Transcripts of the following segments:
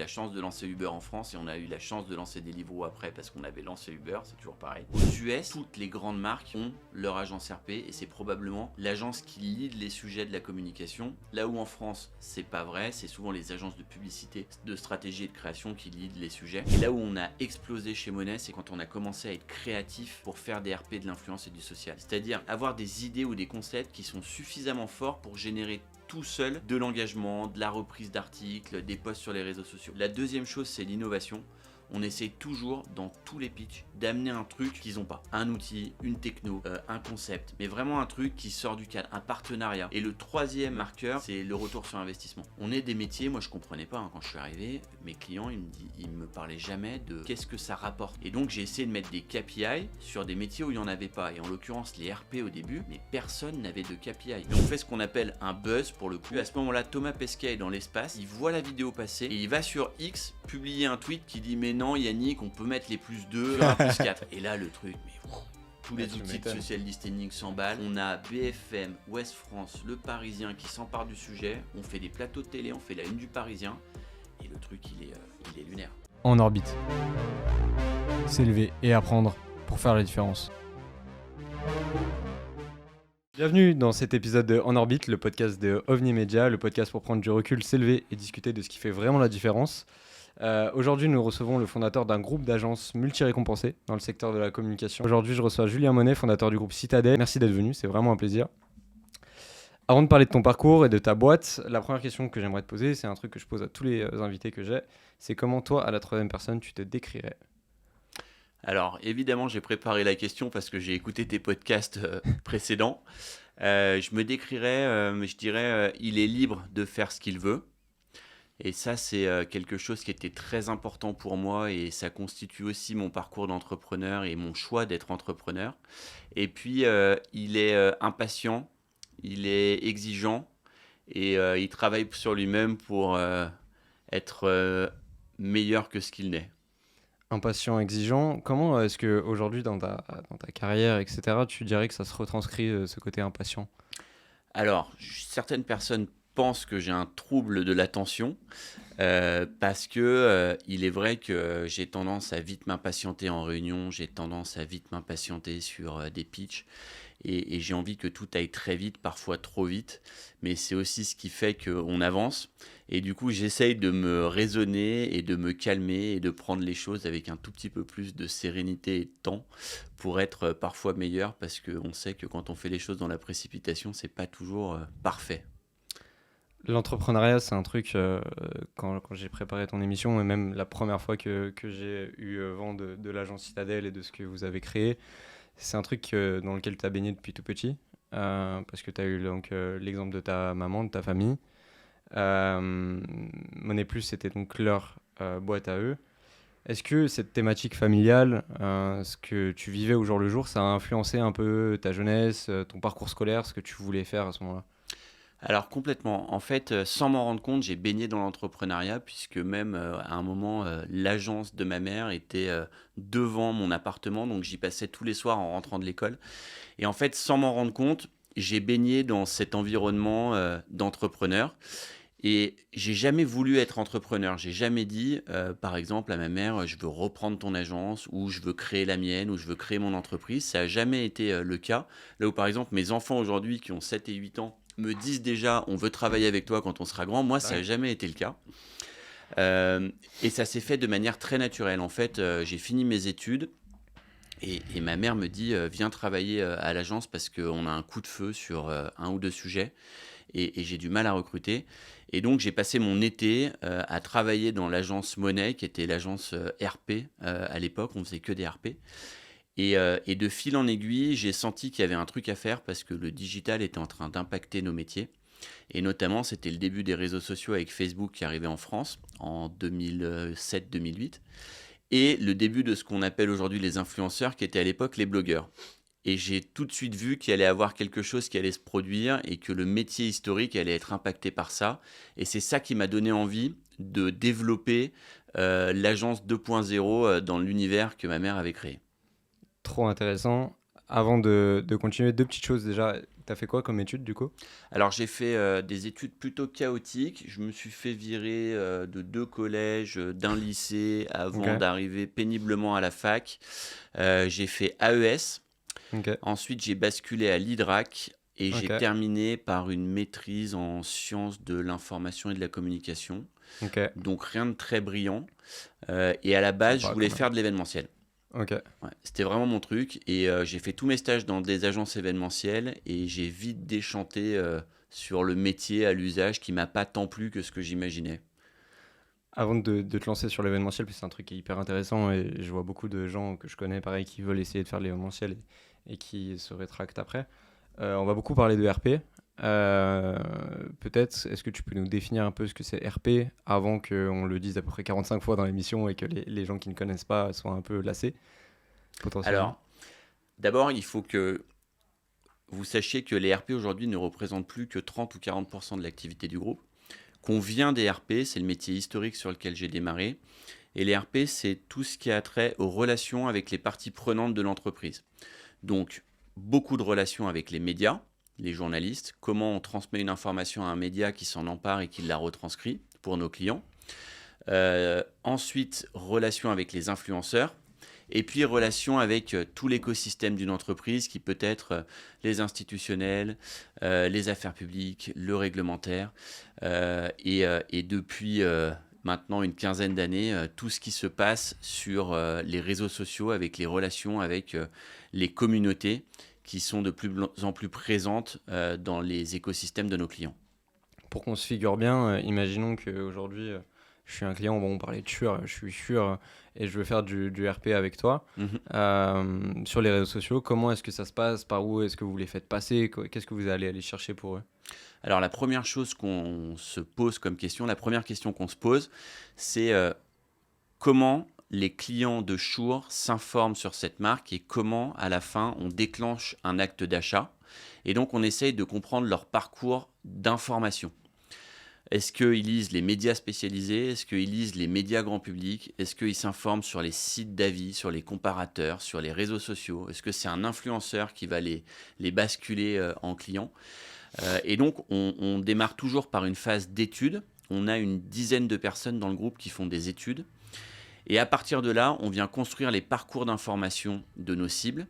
la chance de lancer Uber en France et on a eu la chance de lancer Deliveroo après parce qu'on avait lancé Uber, c'est toujours pareil. Aux US, toutes les grandes marques ont leur agence RP et c'est probablement l'agence qui lead les sujets de la communication. Là où en France, c'est pas vrai, c'est souvent les agences de publicité, de stratégie et de création qui lead les sujets. Et là où on a explosé chez Money, c'est quand on a commencé à être créatif pour faire des RP, de l'influence et du social. C'est-à-dire avoir des idées ou des concepts qui sont suffisamment forts pour générer tout seul de l'engagement, de la reprise d'articles, des posts sur les réseaux sociaux. La deuxième chose, c'est l'innovation. On essaye toujours, dans tous les pitchs, d'amener un truc qu'ils n'ont pas. Un outil, une techno, un concept, mais vraiment un truc qui sort du cadre, un partenariat. Et le troisième marqueur, c'est le retour sur investissement. On est des métiers, moi je comprenais pas quand je suis arrivé, mes clients, ils me parlaient jamais de qu'est-ce que ça rapporte. Et donc j'ai essayé de mettre des KPI sur des métiers où il n'y en avait pas. Et en l'occurrence, les RP au début, mais personne n'avait de KPI. Et on fait ce qu'on appelle un buzz pour le coup. À ce moment-là, Thomas Pesquet est dans l'espace, il voit la vidéo passer et il va sur X publier un tweet qui dit mais non Yannick, on peut mettre les +2, un +4. Et là le truc, mais tous les outils de social listening s'emballent. On a BFM, Ouest France, Le Parisien qui s'emparent du sujet. On fait des plateaux de télé, on fait la une du Parisien. Et le truc, il est lunaire. En orbite. S'élever et apprendre pour faire la différence. Bienvenue dans cet épisode de En orbite, le podcast de OVNI Media, le podcast pour prendre du recul, s'élever et discuter de ce qui fait vraiment la différence. Aujourd'hui, nous recevons le fondateur d'un groupe d'agences multi-récompensées dans le secteur de la communication. Aujourd'hui, je reçois Julien Monet, fondateur du groupe Citadel. Merci d'être venu, c'est vraiment un plaisir. Avant de parler de ton parcours et de ta boîte, la première question que j'aimerais te poser, c'est un truc que je pose à tous les invités que j'ai, c'est comment toi, à la troisième personne, tu te décrirais ? Alors, évidemment, j'ai préparé la question parce que j'ai écouté tes podcasts précédents. Je me décrirais, je dirais, il est libre de faire ce qu'il veut. Et ça, c'est quelque chose qui était très important pour moi et ça constitue aussi mon parcours d'entrepreneur et mon choix d'être entrepreneur. Et puis, il est impatient, il est exigeant et il travaille sur lui-même pour être meilleur que ce qu'il n'est. Impatient, exigeant. Comment est-ce qu'aujourd'hui, dans ta carrière, etc., tu dirais que ça se retranscrit, ce côté impatient ? Alors, certaines personnes pensent que j'ai un trouble de l'attention parce que il est vrai que j'ai tendance à vite m'impatienter en réunion, j'ai tendance à vite m'impatienter sur des pitchs et j'ai envie que tout aille très vite, parfois trop vite, mais c'est aussi ce qui fait qu'on avance et du coup j'essaye de me raisonner et de me calmer et de prendre les choses avec un tout petit peu plus de sérénité et de temps pour être parfois meilleur parce qu'on sait que quand on fait les choses dans la précipitation, c'est pas toujours parfait. L'entrepreneuriat, c'est un truc, quand j'ai préparé ton émission, et même la première fois que j'ai eu vent de l'agence Citadel et de ce que vous avez créé, c'est un truc dans lequel tu as baigné depuis tout petit, parce que tu as eu donc, l'exemple de ta maman, de ta famille. Money Plus, c'était donc leur boîte à eux. Est-ce que cette thématique familiale, ce que tu vivais au jour le jour, ça a influencé un peu ta jeunesse, ton parcours scolaire, ce que tu voulais faire à ce moment-là ? Alors complètement. En fait, sans m'en rendre compte, j'ai baigné dans l'entrepreneuriat puisque même à un moment, l'agence de ma mère était devant mon appartement, donc j'y passais tous les soirs en rentrant de l'école. Et en fait, sans m'en rendre compte, j'ai baigné dans cet environnement d'entrepreneur. Et j'ai jamais voulu être entrepreneur. J'ai jamais dit, par exemple, à ma mère, je veux reprendre ton agence, ou je veux créer la mienne, ou je veux créer mon entreprise. Ça n'a jamais été le cas. Là où, par exemple, mes enfants aujourd'hui, qui ont 7 et 8 ans, me disent déjà, on veut travailler avec toi quand on sera grand. Moi, ça n'a jamais été le cas. Et ça s'est fait de manière très naturelle. En fait, j'ai fini mes études. Et ma mère me dit, viens travailler à l'agence parce qu'on a un coup de feu sur un ou deux sujets. Et j'ai du mal à recruter. Et donc, j'ai passé mon été à travailler dans l'agence Money, qui était l'agence RP à l'époque. On faisait que des RP. Et de fil en aiguille, j'ai senti qu'il y avait un truc à faire parce que le digital était en train d'impacter nos métiers. Et notamment, c'était le début des réseaux sociaux avec Facebook qui arrivait en France en 2007-2008. Et le début de ce qu'on appelle aujourd'hui les influenceurs, qui étaient à l'époque les blogueurs. Et j'ai tout de suite vu qu'il allait y avoir quelque chose qui allait se produire et que le métier historique allait être impacté par ça. Et c'est ça qui m'a donné envie de développer l'agence 2.0 dans l'univers que ma mère avait créé. Trop intéressant. Avant de continuer, deux petites choses déjà. T'as fait quoi comme étude du coup? Alors j'ai fait des études plutôt chaotiques. Je me suis fait virer de 2 collèges, d'un lycée Ok, avant d'arriver péniblement à la fac. J'ai fait AES. ok, Ensuite, j'ai basculé à l'IDRAC et j'ai ok, terminé par une maîtrise en sciences de l'information et de la communication. ok. Donc rien de très brillant. Et à la base, je Sympa quand voulais même. faire de l'événementiel. Ok. Ouais, c'était vraiment mon truc. Et j'ai fait tous mes stages dans des agences événementielles et j'ai vite déchanté sur le métier à l'usage qui m'a pas tant plu que ce que j'imaginais. Avant de te lancer sur l'événementiel, puis c'est un truc qui est hyper intéressant et je vois beaucoup de gens que je connais, pareil, qui veulent essayer de faire de l'événementiel et qui se rétractent après. On va beaucoup parler de RP. Euh, Peut-être, est-ce que tu peux nous définir un peu ce que c'est RP avant qu'on le dise à peu près 45 fois dans l'émission et que les gens qui ne connaissent pas soient un peu lassés, potentiellement? Alors, d'abord, il faut que vous sachiez que les RP aujourd'hui ne représentent plus que 30 ou 40% de l'activité du groupe. Qu'on vient des RP, c'est le métier historique sur lequel j'ai démarré. Et les RP, c'est tout ce qui a trait aux relations avec les parties prenantes de l'entreprise. Donc, beaucoup de relations avec les médias, les journalistes, comment on transmet une information à un média qui s'en empare et qui la retranscrit pour nos clients. Ensuite, relations avec les influenceurs. Et puis, relations avec tout l'écosystème d'une entreprise qui peut être les institutionnels, les affaires publiques, le réglementaire. Et depuis maintenant une quinzaine d'années, tout ce qui se passe sur les réseaux sociaux avec les relations avec les communautés qui sont de plus en plus présentes dans les écosystèmes de nos clients. Pour qu'on se figure bien, imaginons qu'aujourd'hui, je suis un client, bon, on parlait de Shure, je suis Shure et je veux faire du RP avec toi. Mhm. Sur les réseaux sociaux, comment est-ce que ça se passe? Par où est-ce que vous les faites passer? Qu'est-ce que vous allez aller chercher pour eux? Alors la première chose qu'on se pose comme question, la première question qu'on se pose, c'est comment les clients de Shure s'informent sur cette marque et comment à la fin on déclenche un acte d'achat. Et donc on essaye de comprendre leur parcours d'information. Est-ce qu'ils lisent les médias spécialisés? Est-ce qu'ils lisent les médias grand public? Est-ce qu'ils s'informent sur les sites d'avis, sur les comparateurs, sur les réseaux sociaux? Est-ce que c'est un influenceur qui va les basculer en clients? Et donc, on démarre toujours par une phase d'étude. On a une dizaine de personnes dans le groupe qui font des études. Et à partir de là, on vient construire les parcours d'information de nos cibles.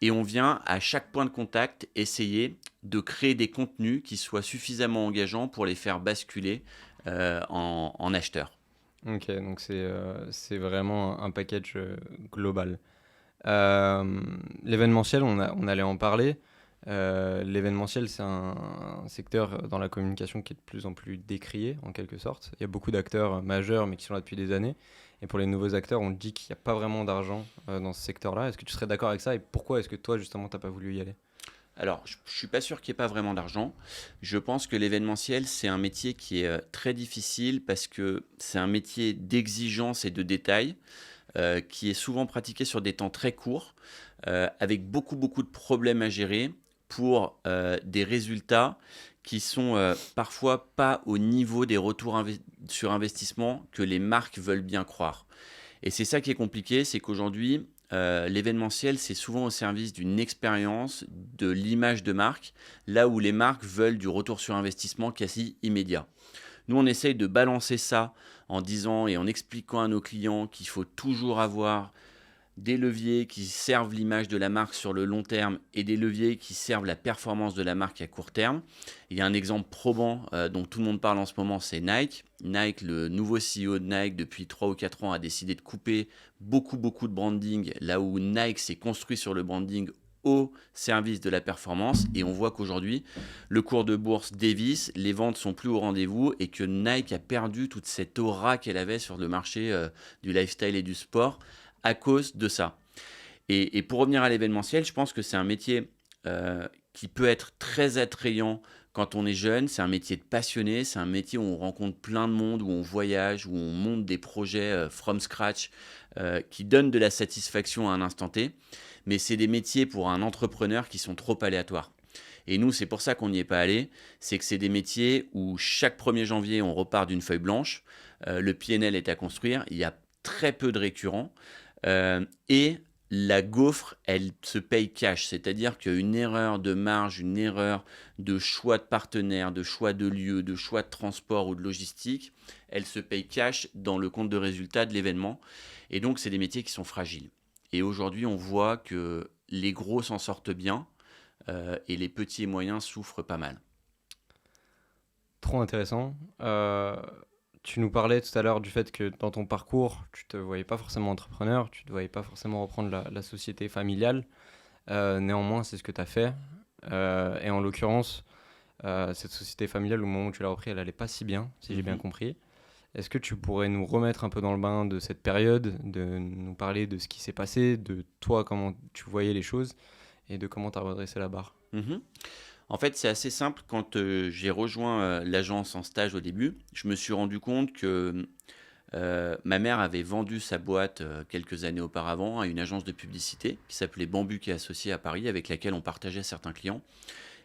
Et on vient, à chaque point de contact, essayer de créer des contenus qui soient suffisamment engageants pour les faire basculer en acheteurs. Ok, donc c'est vraiment un package global. L'événementiel, on allait en parler. L'événementiel, c'est un secteur dans la communication qui est de plus en plus décrié, en quelque sorte. Il y a beaucoup d'acteurs majeurs, mais qui sont là depuis des années. Et pour les nouveaux acteurs, on dit qu'il n'y a pas vraiment d'argent dans ce secteur-là. Est-ce que tu serais d'accord avec ça? Et pourquoi est-ce que toi, justement, tu n'as pas voulu y aller? Alors, je ne suis pas sûr qu'il n'y ait pas vraiment d'argent. Je pense que l'événementiel, c'est un métier qui est très difficile parce que c'est un métier d'exigence et de détail qui est souvent pratiqué sur des temps très courts, avec beaucoup, beaucoup de problèmes à gérer pour des résultats qui sont parfois pas au niveau des retours sur investissement que les marques veulent bien croire. Et c'est ça qui est compliqué, c'est qu'aujourd'hui, l'événementiel, c'est souvent au service d'une expérience, de l'image de marque, là où les marques veulent du retour sur investissement quasi immédiat. Nous, on essaye de balancer ça en disant et en expliquant à nos clients qu'il faut toujours avoir des leviers qui servent l'image de la marque sur le long terme et des leviers qui servent la performance de la marque à court terme. Il y a un exemple probant dont tout le monde parle en ce moment, c'est Nike. Nike, le nouveau CEO de Nike, depuis 3 ou 4 ans, a décidé de couper beaucoup, beaucoup de branding, là où Nike s'est construit sur le branding au service de la performance. Et on voit qu'aujourd'hui, le cours de bourse dévisse, les ventes sont plus au rendez-vous et que Nike a perdu toute cette aura qu'elle avait sur le marché du lifestyle et du sport à cause de ça. Et pour revenir à l'événementiel, je pense que c'est un métier qui peut être très attrayant quand on est jeune. C'est un métier de passionné, c'est un métier où on rencontre plein de monde, où on voyage, où on monte des projets from scratch qui donnent de la satisfaction à un instant T. Mais c'est des métiers pour un entrepreneur qui sont trop aléatoires. Et nous, c'est pour ça qu'on n'y est pas allé. C'est que c'est des métiers où chaque 1er janvier, on repart d'une feuille blanche. Le PNL est à construire. Il y a très peu de récurrents. Et la gaufre, elle se paye cash. C'est-à-dire qu'une erreur de marge, une erreur de choix de partenaire, de choix de lieu, de choix de transport ou de logistique, elle se paye cash dans le compte de résultat de l'événement. Et donc, c'est des métiers qui sont fragiles. Et aujourd'hui, on voit que les gros s'en sortent bien et les petits et moyens souffrent pas mal. Trop intéressant. Tu nous parlais tout à l'heure du fait que dans ton parcours, tu te voyais pas forcément entrepreneur, tu te voyais pas forcément reprendre la société familiale. Néanmoins, c'est ce que tu as fait. Et en l'occurrence, cette société familiale, au moment où tu l'as repris, elle allait pas si bien, si j'ai bien Mhm. compris. Est-ce que tu pourrais nous remettre un peu dans le bain de cette période, de nous parler de ce qui s'est passé, de toi, comment tu voyais les choses et de comment tu as redressé la barre? Mhm. En fait, c'est assez simple. Quand j'ai rejoint l'agence en stage au début, je me suis rendu compte que ma mère avait vendu sa boîte quelques années auparavant à une agence de publicité qui s'appelait Bambuc et Associés à Paris, avec laquelle on partageait certains clients,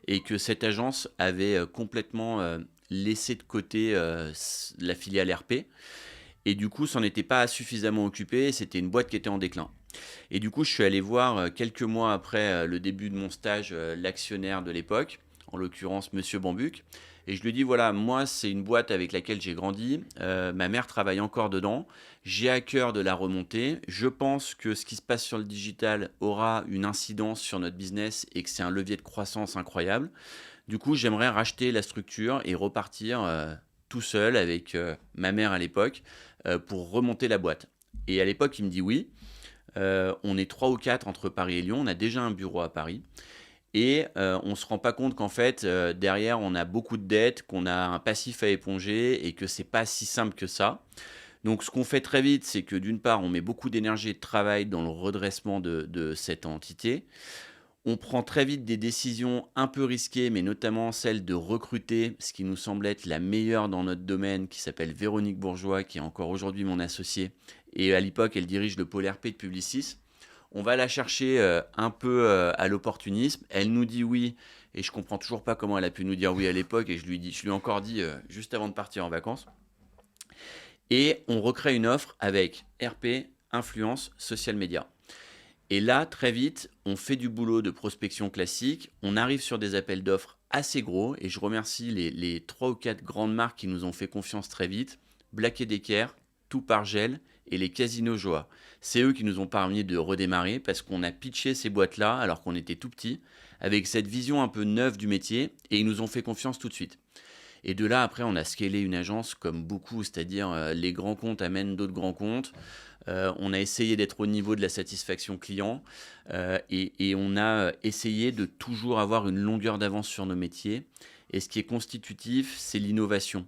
et que cette agence avait complètement laissé de côté la filiale RP, et du coup, s'en était pas suffisamment occupé. C'était une boîte qui était en déclin. Et du coup, je suis allé voir quelques mois après le début de mon stage l'actionnaire de l'époque, en l'occurrence Monsieur Bambuc. Et je lui dis, voilà, moi, c'est une boîte avec laquelle j'ai grandi. Ma mère travaille encore dedans. J'ai à cœur de la remonter. Je pense que ce qui se passe sur le digital aura une incidence sur notre business et que c'est un levier de croissance incroyable. Du coup, j'aimerais racheter la structure et repartir tout seul avec ma mère à l'époque pour remonter la boîte. Et à l'époque, il me dit oui. On est 3 ou 4 entre Paris et Lyon. On a déjà un bureau à Paris. Et on ne se rend pas compte qu'en fait, derrière, on a beaucoup de dettes, qu'on a un passif à éponger et que c'est pas si simple que ça. Donc, ce qu'on fait très vite, c'est que d'une part, on met beaucoup d'énergie et de travail dans le redressement de cette entité. On prend très vite des décisions un peu risquées, mais notamment celle de recruter ce qui nous semble être la meilleure dans notre domaine, qui s'appelle Véronique Bourgeois, qui est encore aujourd'hui mon associée. Et à l'époque, elle dirige le pôle RP de Publicis. On va la chercher un peu à l'opportunisme. Elle nous dit oui, et je comprends toujours pas comment elle a pu nous dire oui à l'époque. Et je lui ai encore dit juste avant de partir en vacances. Et on recrée une offre avec RP, influence, social media. Et là, très vite, on fait du boulot de prospection classique. On arrive sur des appels d'offres assez gros. Et je remercie les 3 ou 4 grandes marques qui nous ont fait confiance très vite. Black & Decker, Tout par Gel et les Casinos Joie. C'est eux qui nous ont permis de redémarrer parce qu'on a pitché ces boîtes-là alors qu'on était tout petits, avec cette vision un peu neuve du métier, et ils nous ont fait confiance tout de suite. Et de là, après, on a scalé une agence comme beaucoup, c'est-à-dire les grands comptes amènent d'autres grands comptes. On a essayé d'être au niveau de la satisfaction client et on a essayé de toujours avoir une longueur d'avance sur nos métiers. Et ce qui est constitutif, c'est l'innovation.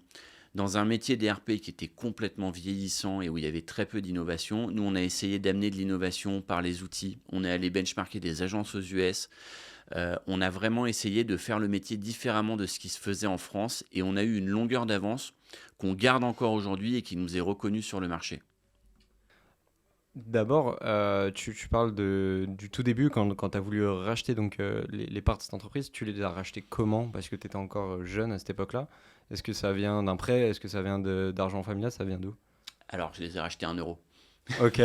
Dans un métier DRP qui était complètement vieillissant et où il y avait très peu d'innovation, nous, on a essayé d'amener de l'innovation par les outils. On est allé benchmarker des agences aux US. On a vraiment essayé de faire le métier différemment de ce qui se faisait en France et on a eu une longueur d'avance qu'on garde encore aujourd'hui et qui nous est reconnue sur le marché. D'abord, tu parles du tout début, quand tu as voulu racheter donc, les parts de cette entreprise, tu les as rachetées comment? Parce que tu étais encore jeune à cette époque-là. Est-ce que ça vient d'un prêt? Est-ce que ça vient d'argent familial? Ça vient d'où? Alors, je les ai rachetés 1 euro. Ok.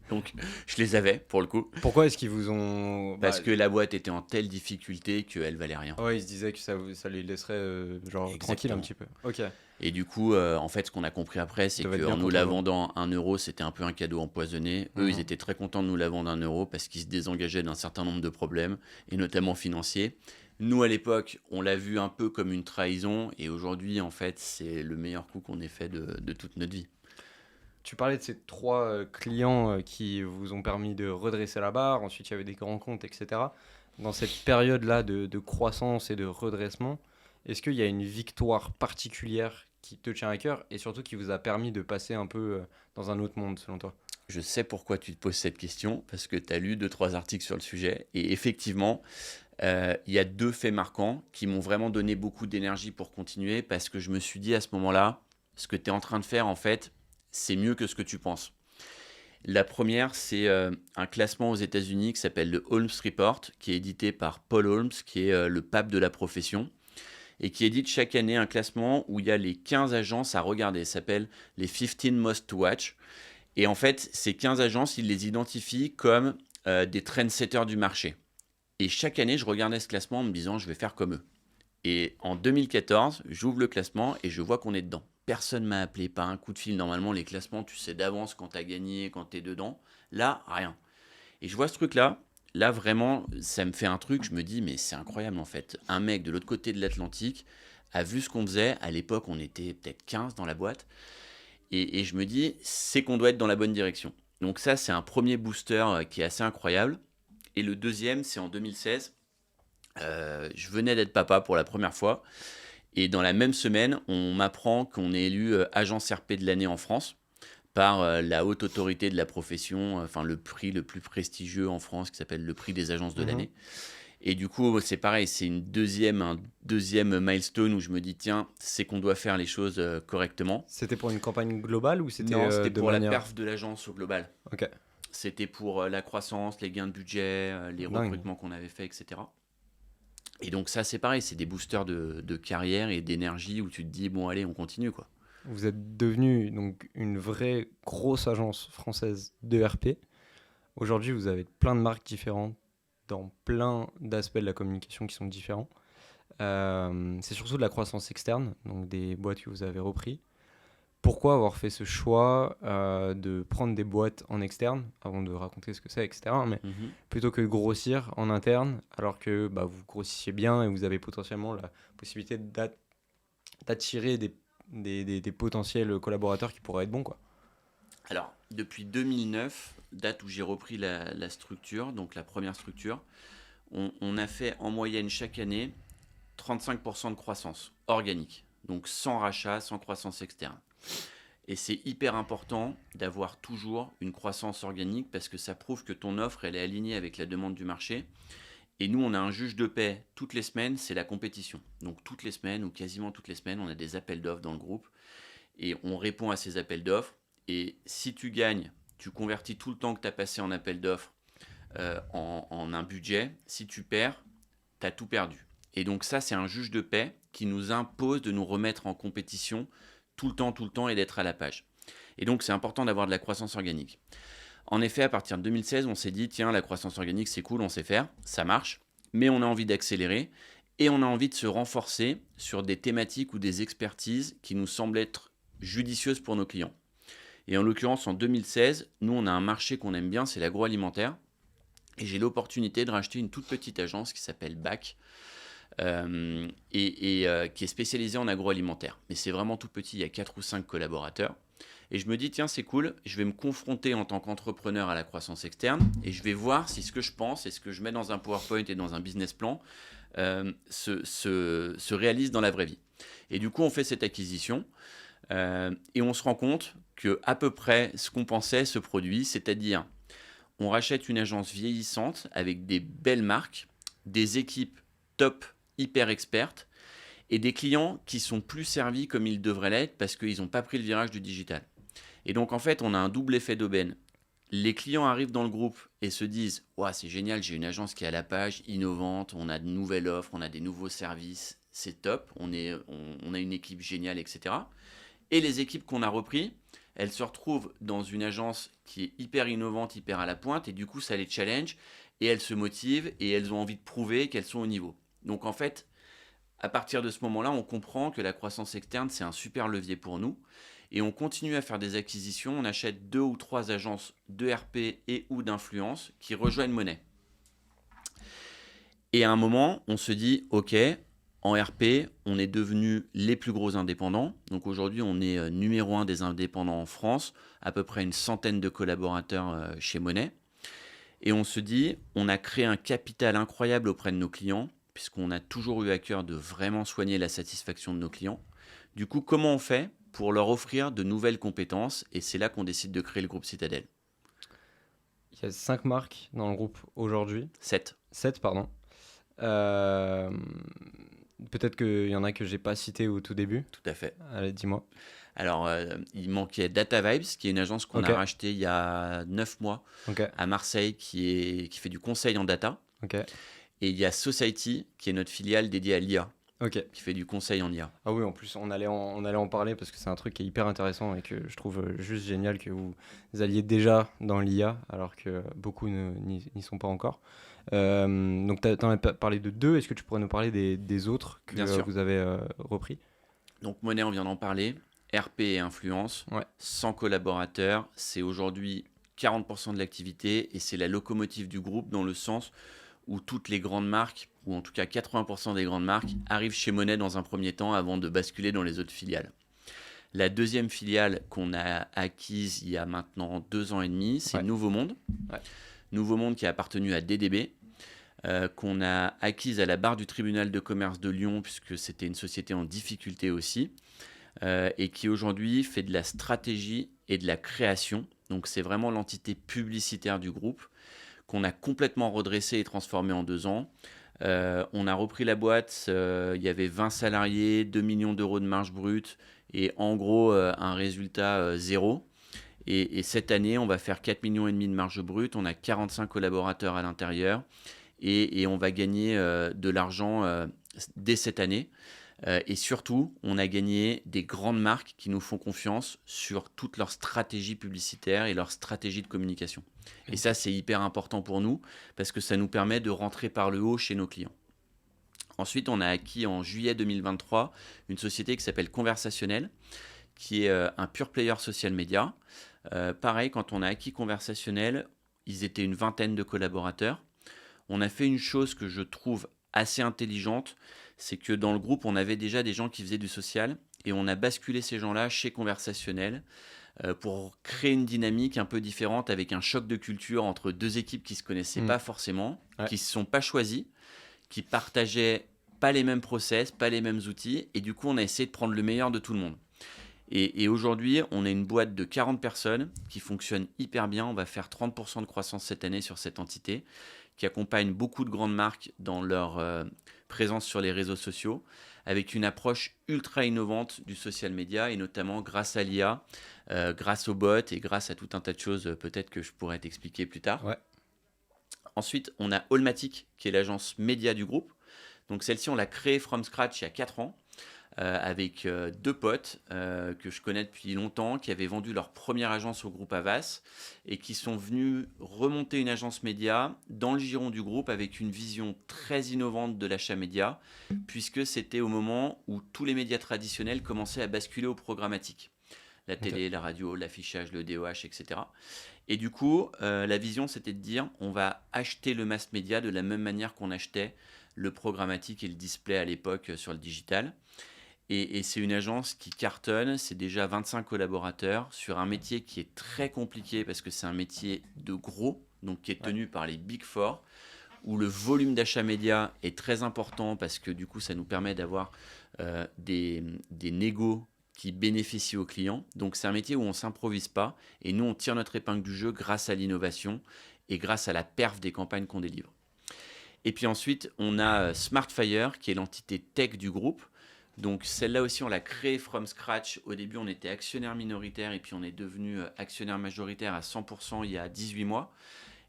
Donc, je les avais pour le coup. Pourquoi est-ce qu'ils vous ont... Parce que la boîte était en telle difficulté qu'elle valait rien. Ouais, ils se disaient que ça les laisserait genre tranquille un Exactement. petit peu. Ok. Et du coup, en fait, ce qu'on a compris après, c'est Ça va être qu'en bien nous pour la toi. vendant 1 euro, c'était un peu un cadeau empoisonné. Eux, ils Mhm. étaient très contents de nous la vendre 1 euro parce qu'ils se désengageaient d'un certain nombre de problèmes, et notamment financiers. Nous, à l'époque, on l'a vu un peu comme une trahison, et aujourd'hui, en fait, c'est le meilleur coup qu'on ait fait de toute notre vie. Tu parlais de ces trois clients qui vous ont permis de redresser la barre. Ensuite, il y avait des grands comptes, etc. Dans cette période-là de croissance et de redressement, est-ce qu'il y a une victoire particulière qui te tient à cœur et surtout qui vous a permis de passer un peu dans un autre monde, selon toi? Je sais pourquoi tu te poses cette question, parce que tu as lu 2, 3 articles sur le sujet, et effectivement, il y a 2 faits marquants qui m'ont vraiment donné beaucoup d'énergie pour continuer, parce que je me suis dit à ce moment-là, ce que tu es en train de faire, en fait, c'est mieux que ce que tu penses. La première, c'est un classement aux États-Unis qui s'appelle le Holmes Report, qui est édité par Paul Holmes, qui est le pape de la profession, et qui édite chaque année un classement où il y a les 15 agences à regarder. Ça s'appelle les 15 Most to Watch. Et en fait, ces 15 agences, ils les identifient comme des trendsetters du marché. Et chaque année, je regardais ce classement en me disant, je vais faire comme eux. Et en 2014, j'ouvre le classement et je vois qu'on est dedans. Personne m'a appelé, pas un coup de fil. Normalement, les classements, tu sais d'avance quand tu as gagné, quand tu es dedans. Là, rien. Et je vois ce truc-là. Là, vraiment, ça me fait un truc. Je me dis, mais c'est incroyable en fait. Un mec de l'autre côté de l'Atlantique a vu ce qu'on faisait. À l'époque, on était peut-être 15 dans la boîte. Et je me dis, c'est qu'on doit être dans la bonne direction. Donc ça, c'est un premier booster qui est assez incroyable. Et le deuxième, c'est en 2016. Je venais d'être papa pour la première fois. Et dans la même semaine, on m'apprend qu'on est élu agence RP de l'année en France par la haute autorité de la profession, enfin le prix le plus prestigieux en France qui s'appelle le prix des agences de l'année. Et du coup, c'est pareil, c'est un deuxième milestone où je me dis, tiens, c'est qu'on doit faire les choses correctement. C'était pour une campagne globale ou c'était Non, c'était de pour manière... la perf de l'agence au global. Ok. C'était pour la croissance, les gains de budget, les Dingue. recrutements qu'on avait fait, etc. Et donc ça, c'est pareil, c'est des boosters de carrière et d'énergie où tu te dis, bon, allez, on continue, quoi. Vous êtes devenu donc une vraie grosse agence française de RP. Aujourd'hui, vous avez plein de marques différentes dans plein d'aspects de la communication qui sont différents. C'est surtout de la croissance externe, donc des boîtes que vous avez repris. Pourquoi avoir fait ce choix de prendre des boîtes en externe, avant de raconter ce que c'est, etc., mais plutôt que de grossir en interne, alors que vous grossissiez bien et vous avez potentiellement la possibilité d'attirer des potentiels collaborateurs qui pourraient être bons, quoi. Alors, depuis 2009, date où j'ai repris la structure, donc la première structure, on a fait en moyenne chaque année 35% de croissance organique, donc sans rachat, sans croissance externe. Et c'est hyper important d'avoir toujours une croissance organique parce que ça prouve que ton offre, elle est alignée avec la demande du marché. Et nous, on a un juge de paix toutes les semaines, c'est la compétition. Donc toutes les semaines, ou quasiment toutes les semaines, on a des appels d'offres dans le groupe et on répond à ces appels d'offres. Et si tu gagnes, tu convertis tout le temps que tu as passé en appel d'offres en un budget. Si tu perds, tu as tout perdu. Et donc ça, c'est un juge de paix qui nous impose de nous remettre en compétition tout le temps et d'être à la page. Et donc, c'est important d'avoir de la croissance organique. En effet, à partir de 2016, on s'est dit, tiens, la croissance organique, c'est cool, on sait faire, ça marche, mais on a envie d'accélérer et on a envie de se renforcer sur des thématiques ou des expertises qui nous semblent être judicieuses pour nos clients. Et en l'occurrence, en 2016, nous, on a un marché qu'on aime bien, c'est l'agroalimentaire. Et j'ai l'opportunité de racheter une toute petite agence qui s'appelle BAC, qui est spécialisée en agroalimentaire. Mais c'est vraiment tout petit, il y a 4 ou 5 collaborateurs. Et je me dis, tiens, c'est cool, je vais me confronter en tant qu'entrepreneur à la croissance externe et je vais voir si ce que je pense et ce que je mets dans un PowerPoint et dans un business plan se réalise dans la vraie vie. Et du coup, on fait cette acquisition et on se rend compte que à peu près ce qu'on pensait se produit, c'est-à-dire on rachète une agence vieillissante avec des belles marques, des équipes top, hyper expertes, et des clients qui sont plus servis comme ils devraient l'être parce qu'ils n'ont pas pris le virage du digital. Et donc en fait, on a un double effet d'aubaine. Les clients arrivent dans le groupe et se disent « Ouah, c'est génial, j'ai une agence qui est à la page, innovante, on a de nouvelles offres, on a des nouveaux services, c'est top, on a une équipe géniale, etc. » Et les équipes qu'on a repris, elles se retrouvent dans une agence qui est hyper innovante, hyper à la pointe, et du coup, ça les challenge, et elles se motivent, et elles ont envie de prouver qu'elles sont au niveau. Donc en fait, à partir de ce moment-là, on comprend que la croissance externe, c'est un super levier pour nous. Et on continue à faire des acquisitions. On achète 2 ou 3 agences de RP et ou d'influence qui rejoignent Monnaie. Et à un moment, on se dit, OK, en RP, on est devenus les plus gros indépendants. Donc aujourd'hui, on est numéro 1 des indépendants en France, à peu près une centaine de collaborateurs chez Monnaie. Et on se dit, on a créé un capital incroyable auprès de nos clients, puisqu'on a toujours eu à cœur de vraiment soigner la satisfaction de nos clients. Du coup, comment on fait pour leur offrir de nouvelles compétences? Et c'est là qu'on décide de créer le groupe Citadel. Il y a 5 marques dans le groupe aujourd'hui. 7. 7, pardon. Peut-être qu'il y en a que j'ai pas cité au tout début. Tout à fait. Allez, dis-moi. Alors, il manquait Data Vibes, qui est une agence qu'on a rachetée il y a 9 mois à Marseille, qui fait du conseil en data. Okay. Et il y a Society, qui est notre filiale dédiée à l'IA. Ok. qui fait du conseil en IA. Ah oui, en plus, on allait en parler parce que c'est un truc qui est hyper intéressant et que je trouve juste génial que vous alliez déjà dans l'IA alors que beaucoup n'y sont pas encore. Donc, tu en as parlé de deux. Est-ce que tu pourrais nous parler des autres que Bien sûr. vous avez repris? Donc Monnaie, on vient d'en parler. RP et influence, Ouais. 100 collaborateurs, c'est aujourd'hui 40% de l'activité et c'est la locomotive du groupe dans le sens où toutes les grandes marques, ou en tout cas 80% des grandes marques, arrivent chez Monnaie dans un premier temps avant de basculer dans les autres filiales. La deuxième filiale qu'on a acquise il y a maintenant 2 ans et demi, c'est Ouais. Nouveau Monde. Ouais. Nouveau Monde qui a appartenu à DDB, qu'on a acquise à la barre du tribunal de commerce de Lyon, puisque c'était une société en difficulté aussi, et qui aujourd'hui fait de la stratégie et de la création. Donc c'est vraiment l'entité publicitaire du groupe qu'on a complètement redressée et transformée en 2 ans. On a repris la boîte, il y avait 20 salariés, 2 millions d'euros de marge brute et en gros un résultat zéro. Et cette année, on va faire 4,5 millions de marge brute, on a 45 collaborateurs à l'intérieur et on va gagner de l'argent dès cette année. Et surtout, on a gagné des grandes marques qui nous font confiance sur toute leur stratégie publicitaire et leur stratégie de communication. Et ça, c'est hyper important pour nous parce que ça nous permet de rentrer par le haut chez nos clients. Ensuite, on a acquis en juillet 2023 une société qui s'appelle Conversationnel, qui est un pure player social media. Pareil, quand on a acquis Conversationnel, ils étaient une vingtaine de collaborateurs. On a fait une chose que je trouve assez intelligente, c'est que dans le groupe, on avait déjà des gens qui faisaient du social et on a basculé ces gens-là chez Conversationnel pour créer une dynamique un peu différente avec un choc de culture entre deux équipes qui ne se connaissaient pas forcément, Ouais. qui ne se sont pas choisies, qui partageaient pas les mêmes process, pas les mêmes outils et du coup, on a essayé de prendre le meilleur de tout le monde. Et aujourd'hui, on est une boîte de 40 personnes qui fonctionne hyper bien. On va faire 30% de croissance cette année sur cette entité, qui accompagne beaucoup de grandes marques dans leur présence sur les réseaux sociaux, avec une approche ultra innovante du social media, et notamment grâce à l'IA, grâce aux bots et grâce à tout un tas de choses peut-être que je pourrais t'expliquer plus tard. Ouais. Ensuite, on a Allmatic, qui est l'agence média du groupe. Donc celle-ci, on l'a créée from scratch il y a 4 ans. Avec deux potes que je connais depuis longtemps, qui avaient vendu leur première agence au groupe Havas et qui sont venus remonter une agence média dans le giron du groupe avec une vision très innovante de l'achat média, puisque c'était au moment où tous les médias traditionnels commençaient à basculer au programmatique. La télé, la radio, l'affichage, le DOH, etc. Et du coup, la vision, c'était de dire, on va acheter le mass média de la même manière qu'on achetait le programmatique et le display à l'époque sur le digital. Et c'est une agence qui cartonne, c'est déjà 25 collaborateurs sur un métier qui est très compliqué parce que c'est un métier de gros, donc qui est tenu par les Big Four, où le volume d'achat média est très important parce que du coup ça nous permet d'avoir des négos qui bénéficient aux clients. Donc c'est un métier où on ne s'improvise pas et nous on tire notre épingle du jeu grâce à l'innovation et grâce à la perf des campagnes qu'on délivre. Et puis ensuite on a Smartfire qui est l'entité tech du groupe. Donc celle-là aussi, on l'a créée from scratch. Au début, on était actionnaire minoritaire et puis on est devenu actionnaire majoritaire à 100% il y a 18 mois.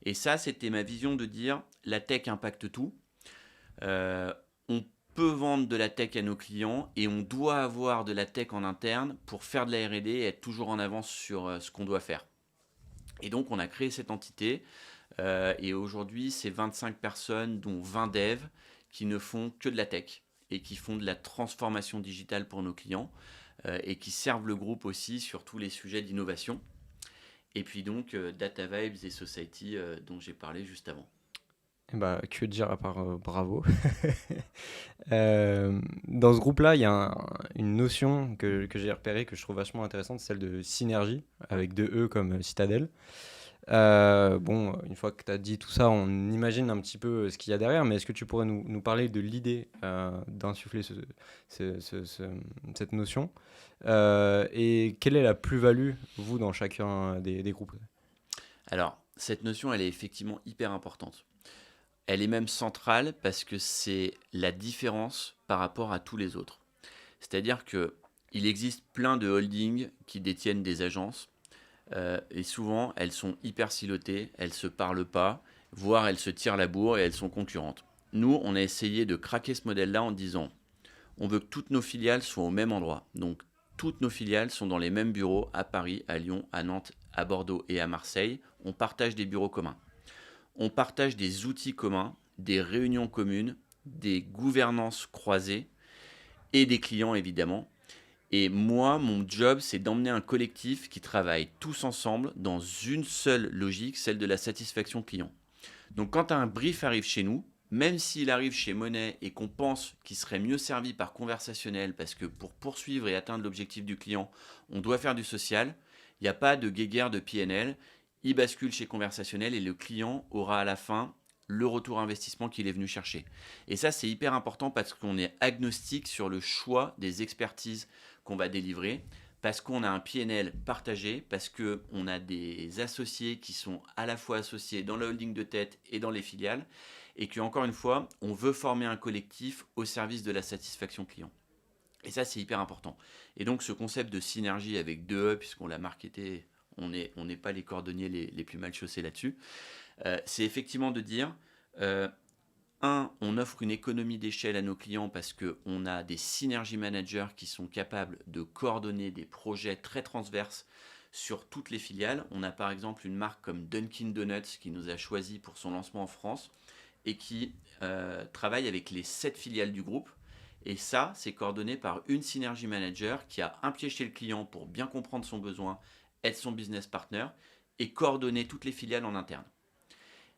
Et ça, c'était ma vision de dire la tech impacte tout. On peut vendre de la tech à nos clients et on doit avoir de la tech en interne pour faire de la R&D et être toujours en avance sur ce qu'on doit faire. Et donc, on a créé cette entité et aujourd'hui, c'est 25 personnes, dont 20 devs, qui ne font que de la tech et qui font de la transformation digitale pour nos clients et qui servent le groupe aussi sur tous les sujets d'innovation. Et puis donc Data Vibes et Society dont j'ai parlé juste avant. Bah, que dire à part bravo. Dans ce groupe-là, il y a une notion que j'ai repérée que je trouve vachement intéressante, celle de synergie, avec deux E comme Citadel. Bon, une fois que tu as dit tout ça, on imagine un petit peu ce qu'il y a derrière, mais est-ce que tu pourrais nous parler de l'idée d'insuffler cette notion et quelle est la plus-value, vous, dans chacun des groupes? Alors, cette notion, elle est effectivement hyper importante. Elle est même centrale parce que c'est la différence par rapport à tous les autres. C'est-à-dire qu'il existe plein de holdings qui détiennent des agences et souvent, elles sont hyper silotées, elles ne se parlent pas, voire elles se tirent la bourre et elles sont concurrentes. Nous, on a essayé de craquer ce modèle-là en disant On veut que toutes nos filiales soient au même endroit. Donc, toutes nos filiales sont dans les mêmes bureaux à Paris, à Lyon, à Nantes, à Bordeaux et à Marseille. On partage des bureaux communs. On partage des outils communs, des réunions communes, des gouvernances croisées et des clients évidemment. Et moi, mon job, c'est d'emmener un collectif qui travaille tous ensemble dans une seule logique, celle de la satisfaction client. Donc quand un brief arrive chez nous, même s'il arrive chez Monet et qu'on pense qu'il serait mieux servi par conversationnel, parce que pour poursuivre et atteindre l'objectif du client, on doit faire du social, il n'y a pas de guéguerre de PNL, il bascule chez conversationnel et le client aura à la fin le retour investissement qu'il est venu chercher. Et ça, c'est hyper important parce qu'on est agnostique sur le choix des expertises qu'on va délivrer, parce qu'on a un PNL partagé, parce qu'on a des associés qui sont à la fois associés dans la holding de tête et dans les filiales, et qu'encore une fois, on veut former un collectif au service de la satisfaction client. Et ça, c'est hyper important. Et donc, ce concept de synergie avec 2E, puisqu'on l'a marketé, on n'est pas les cordonniers les plus mal chaussés là-dessus, c'est effectivement de dire, on offre une économie d'échelle à nos clients parce qu'on a des synergy managers qui sont capables de coordonner des projets très transverses sur toutes les filiales. On a par exemple une marque comme Dunkin' Donuts qui nous a choisi pour son lancement en France et qui travaille avec les 7 filiales du groupe. Et ça, c'est coordonné par une synergy manager qui a un pied chez le client pour bien comprendre son besoin, être son business partner et coordonner toutes les filiales en interne.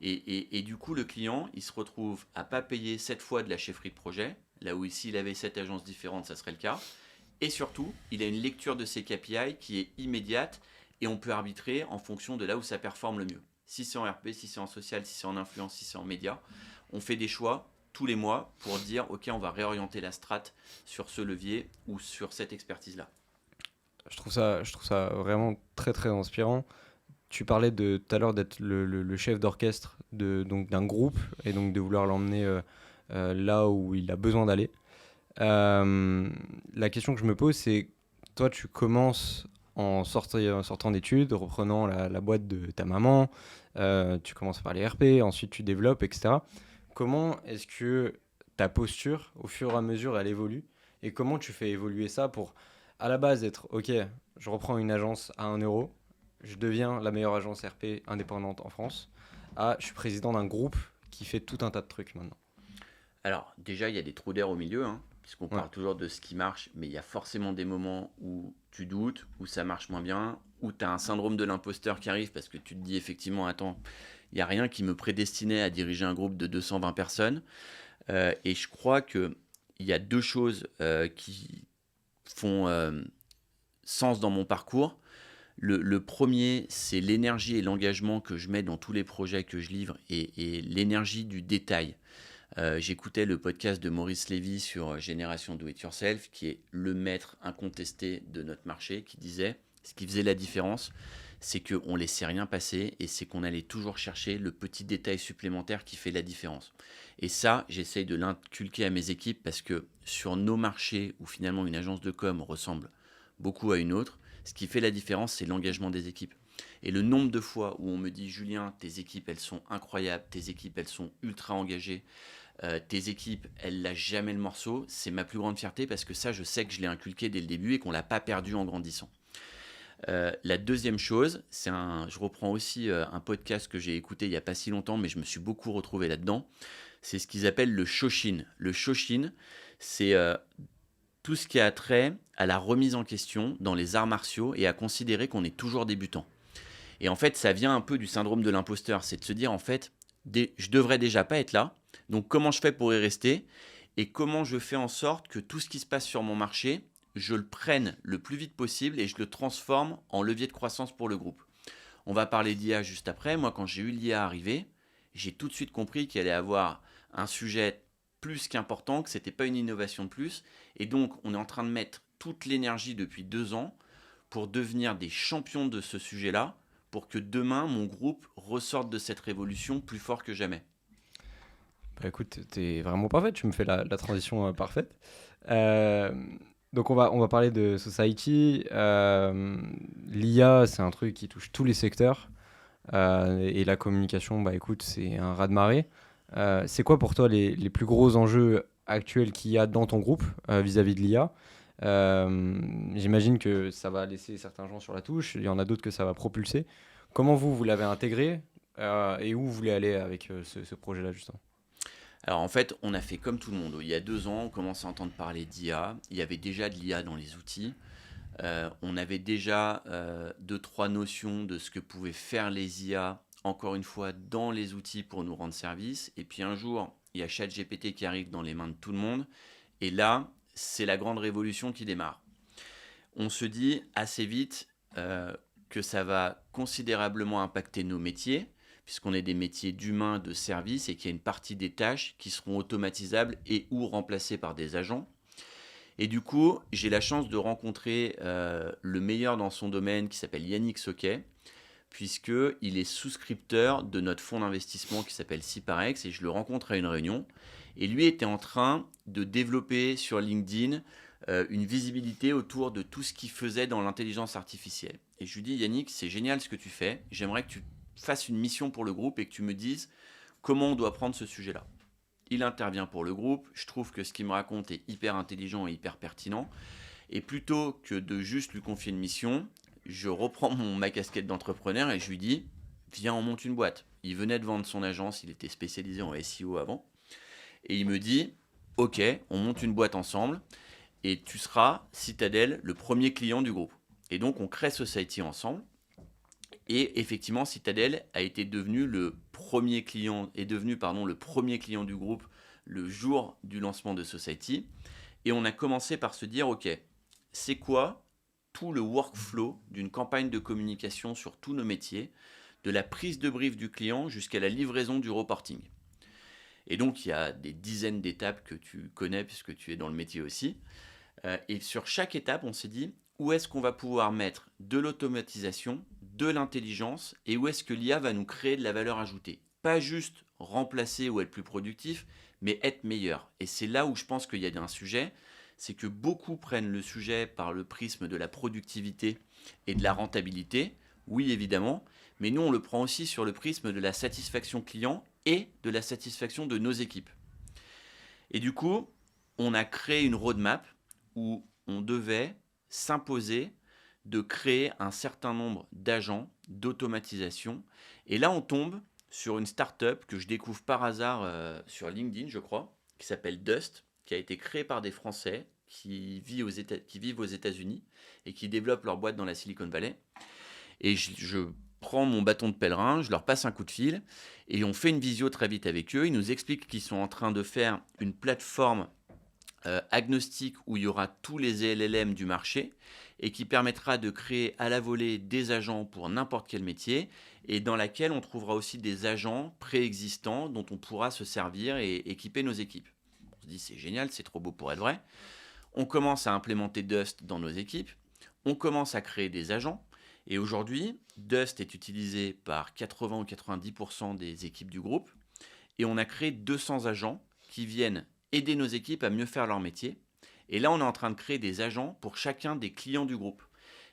Et du coup, le client, il se retrouve à pas payer 7 fois de la chefferie de projet, là où ici, il avait 7 agences différentes, ça serait le cas. Et surtout, il a une lecture de ses KPI qui est immédiate et on peut arbitrer en fonction de là où ça performe le mieux. Si c'est en RP, si c'est en social, si c'est en influence, si c'est en média, on fait des choix tous les mois pour dire, OK, on va réorienter la strat sur ce levier ou sur cette expertise-là. Je trouve ça vraiment très très inspirant. Tu parlais tout à l'heure d'être le chef d'orchestre donc d'un groupe et donc de vouloir l'emmener là où il a besoin d'aller. La question que je me pose, c'est toi, tu commences en sortant d'études, reprenant la boîte de ta maman, tu commences par les RP, ensuite tu développes, etc. Comment est-ce que ta posture, au fur et à mesure, elle évolue et comment tu fais évoluer ça pour, à la base, être OK, je reprends une agence à 1 euro, je deviens la meilleure agence RP indépendante en France, je suis président d'un groupe qui fait tout un tas de trucs maintenant. Alors, déjà, il y a des trous d'air au milieu, puisqu'on Ouais. parle toujours de ce qui marche, mais il y a forcément des moments où tu doutes, où ça marche moins bien, où tu as un syndrome de l'imposteur qui arrive parce que tu te dis effectivement, attends, il n'y a rien qui me prédestinait à diriger un groupe de 220 personnes. Et je crois qu'il y a 2 choses qui font sens dans mon parcours. Le premier, c'est l'énergie et l'engagement que je mets dans tous les projets que je livre et l'énergie du détail. J'écoutais le podcast de Maurice Lévy sur Génération Do It Yourself, qui est le maître incontesté de notre marché, qui disait ce qui faisait la différence, c'est qu'on ne laissait rien passer et c'est qu'on allait toujours chercher le petit détail supplémentaire qui fait la différence. Et ça, j'essaye de l'inculquer à mes équipes parce que sur nos marchés où finalement une agence de com ressemble beaucoup à une autre, ce qui fait la différence, c'est l'engagement des équipes. Et le nombre de fois où on me dit Julien, tes équipes, elles sont incroyables, tes équipes, elles sont ultra engagées, tes équipes, elles lâchent jamais le morceau, c'est ma plus grande fierté parce que ça, je sais que je l'ai inculqué dès le début et qu'on ne l'a pas perdu en grandissant. La deuxième chose, je reprends aussi un podcast que j'ai écouté il n'y a pas si longtemps, mais je me suis beaucoup retrouvé là-dedans. C'est ce qu'ils appellent le Shoshin. Le Shoshin, c'est tout ce qui a trait à la remise en question dans les arts martiaux et à considérer qu'on est toujours débutant. Et en fait, ça vient un peu du syndrome de l'imposteur. C'est de se dire, en fait, je devrais déjà pas être là. Donc, comment je fais pour y rester? Et comment je fais en sorte que tout ce qui se passe sur mon marché, je le prenne le plus vite possible et je le transforme en levier de croissance pour le groupe. On va parler d'IA juste après. Moi, quand j'ai eu l'IA arriver, j'ai tout de suite compris qu'il allait avoir un sujet plus qu'important, que ce n'était pas une innovation de plus. Et donc, on est en train de mettre toute l'énergie depuis 2 ans pour devenir des champions de ce sujet-là, pour que demain, mon groupe ressorte de cette révolution plus fort que jamais. Bah écoute, t'es vraiment parfait, tu me fais la transition parfaite. Euh, donc on va parler de Society. L'IA, c'est un truc qui touche tous les secteurs. Et la communication, bah écoute, c'est un raz-de-marée. C'est quoi pour toi les plus gros enjeux actuelle qu'il y a dans ton groupe vis-à-vis de l'IA. J'imagine que ça va laisser certains gens sur la touche, il y en a d'autres que ça va propulser. Comment vous l'avez intégré et où vous voulez aller avec ce projet-là justement? Alors en fait, on a fait comme tout le monde. Il y a 2 ans, on commençait à entendre parler d'IA. Il y avait déjà de l'IA dans les outils. On avait déjà 2, 3 notions de ce que pouvaient faire les IA, encore une fois, dans les outils pour nous rendre service. Et puis un jour, il y a ChatGPT qui arrive dans les mains de tout le monde. Et là, c'est la grande révolution qui démarre. On se dit assez vite que ça va considérablement impacter nos métiers, puisqu'on est des métiers d'humains, de service, et qu'il y a une partie des tâches qui seront automatisables et ou remplacées par des agents. Et du coup, j'ai la chance de rencontrer le meilleur dans son domaine qui s'appelle Yannick Soquet, puisqu'il est souscripteur de notre fonds d'investissement qui s'appelle Ciparex, et je le rencontre à une réunion. Et lui était en train de développer sur LinkedIn une visibilité autour de tout ce qu'il faisait dans l'intelligence artificielle. Et je lui dis, Yannick, c'est génial ce que tu fais, j'aimerais que tu fasses une mission pour le groupe et que tu me dises comment on doit prendre ce sujet-là. Il intervient pour le groupe, je trouve que ce qu'il me raconte est hyper intelligent et hyper pertinent. Et plutôt que de juste lui confier une mission, je reprends ma casquette d'entrepreneur et je lui dis, viens, on monte une boîte. Il venait de vendre son agence, il était spécialisé en SEO avant. Et il me dit, ok, on monte une boîte ensemble et tu seras, Citadel, le premier client du groupe. Et donc on crée Society ensemble. Et effectivement, Citadel a été devenu le premier client, le premier client du groupe le jour du lancement de Society. Et on a commencé par se dire, ok, c'est quoi tout le workflow d'une campagne de communication sur tous nos métiers, de la prise de brief du client jusqu'à la livraison du reporting. Et donc, il y a des dizaines d'étapes que tu connais puisque tu es dans le métier aussi. Et sur chaque étape, on s'est dit, où est-ce qu'on va pouvoir mettre de l'automatisation, de l'intelligence, et où est-ce que l'IA va nous créer de la valeur ajoutée. Pas juste remplacer ou être plus productif, mais être meilleur. Et c'est là où je pense qu'il y a un sujet, c'est que beaucoup prennent le sujet par le prisme de la productivité et de la rentabilité, oui évidemment, mais nous on le prend aussi sur le prisme de la satisfaction client et de la satisfaction de nos équipes. Et du coup, on a créé une roadmap où on devait s'imposer de créer un certain nombre d'agents d'automatisation. Et là, on tombe sur une start-up que je découvre par hasard sur LinkedIn, je crois, qui s'appelle Dust, qui a été créée par des Français qui vivent aux États-Unis et qui développent leur boîte dans la Silicon Valley. Et je prends mon bâton de pèlerin, je leur passe un coup de fil et on fait une visio très vite avec eux. Ils nous expliquent qu'ils sont en train de faire une plateforme agnostique où il y aura tous les LLM du marché et qui permettra de créer à la volée des agents pour n'importe quel métier et dans laquelle on trouvera aussi des agents préexistants dont on pourra se servir et équiper nos équipes. On se dit c'est génial, c'est trop beau pour être vrai. On commence à implémenter Dust dans nos équipes, on commence à créer des agents et aujourd'hui Dust est utilisé par 80 ou 90% des équipes du groupe et on a créé 200 agents qui viennent aider nos équipes à mieux faire leur métier. Et là, on est en train de créer des agents pour chacun des clients du groupe.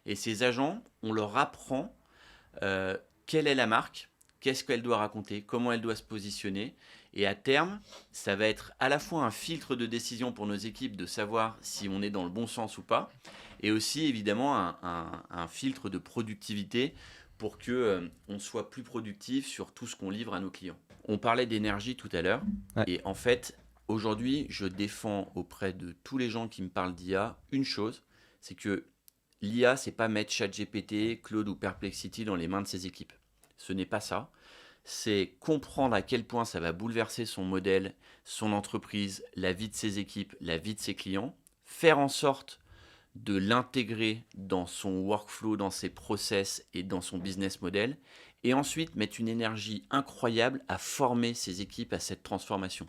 Et ces agents, on leur apprend quelle est la marque, qu'est-ce qu'elle doit raconter, comment elle doit se positionner. Et à terme, ça va être à la fois un filtre de décision pour nos équipes de savoir si on est dans le bon sens ou pas, et aussi évidemment un filtre de productivité pour que on soit plus productif sur tout ce qu'on livre à nos clients. On parlait d'énergie tout à l'heure, et en fait, aujourd'hui, je défends auprès de tous les gens qui me parlent d'IA une chose, c'est que l'IA, c'est pas mettre ChatGPT, Claude ou Perplexity dans les mains de ses équipes. Ce n'est pas ça. C'est comprendre à quel point ça va bouleverser son modèle, son entreprise, la vie de ses équipes, la vie de ses clients, faire en sorte de l'intégrer dans son workflow, dans ses process et dans son business model, et ensuite mettre une énergie incroyable à former ses équipes à cette transformation.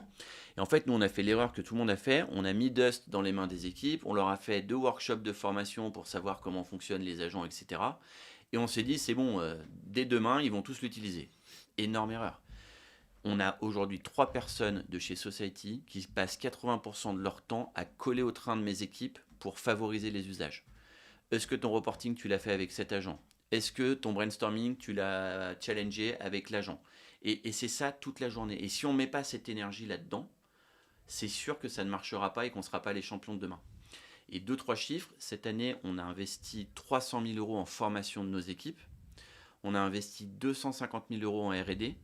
Et en fait, nous, on a fait l'erreur que tout le monde a fait, on a mis Dust dans les mains des équipes, on leur a fait 2 workshops de formation pour savoir comment fonctionnent les agents, etc. Et on s'est dit, c'est bon, dès demain, ils vont tous l'utiliser. Énorme erreur. On a aujourd'hui 3 personnes de chez Society qui passent 80% de leur temps à coller au train de mes équipes pour favoriser les usages. Est-ce que ton reporting, tu l'as fait avec cet agent ? Est-ce que ton brainstorming, tu l'as challengé avec l'agent ? Et c'est ça toute la journée. Et si on ne met pas cette énergie là-dedans, c'est sûr que ça ne marchera pas et qu'on ne sera pas les champions de demain. Et 2-3 chiffres, cette année, on a investi 300 000 euros en formation de nos équipes, on a investi 250 000 euros en R&D,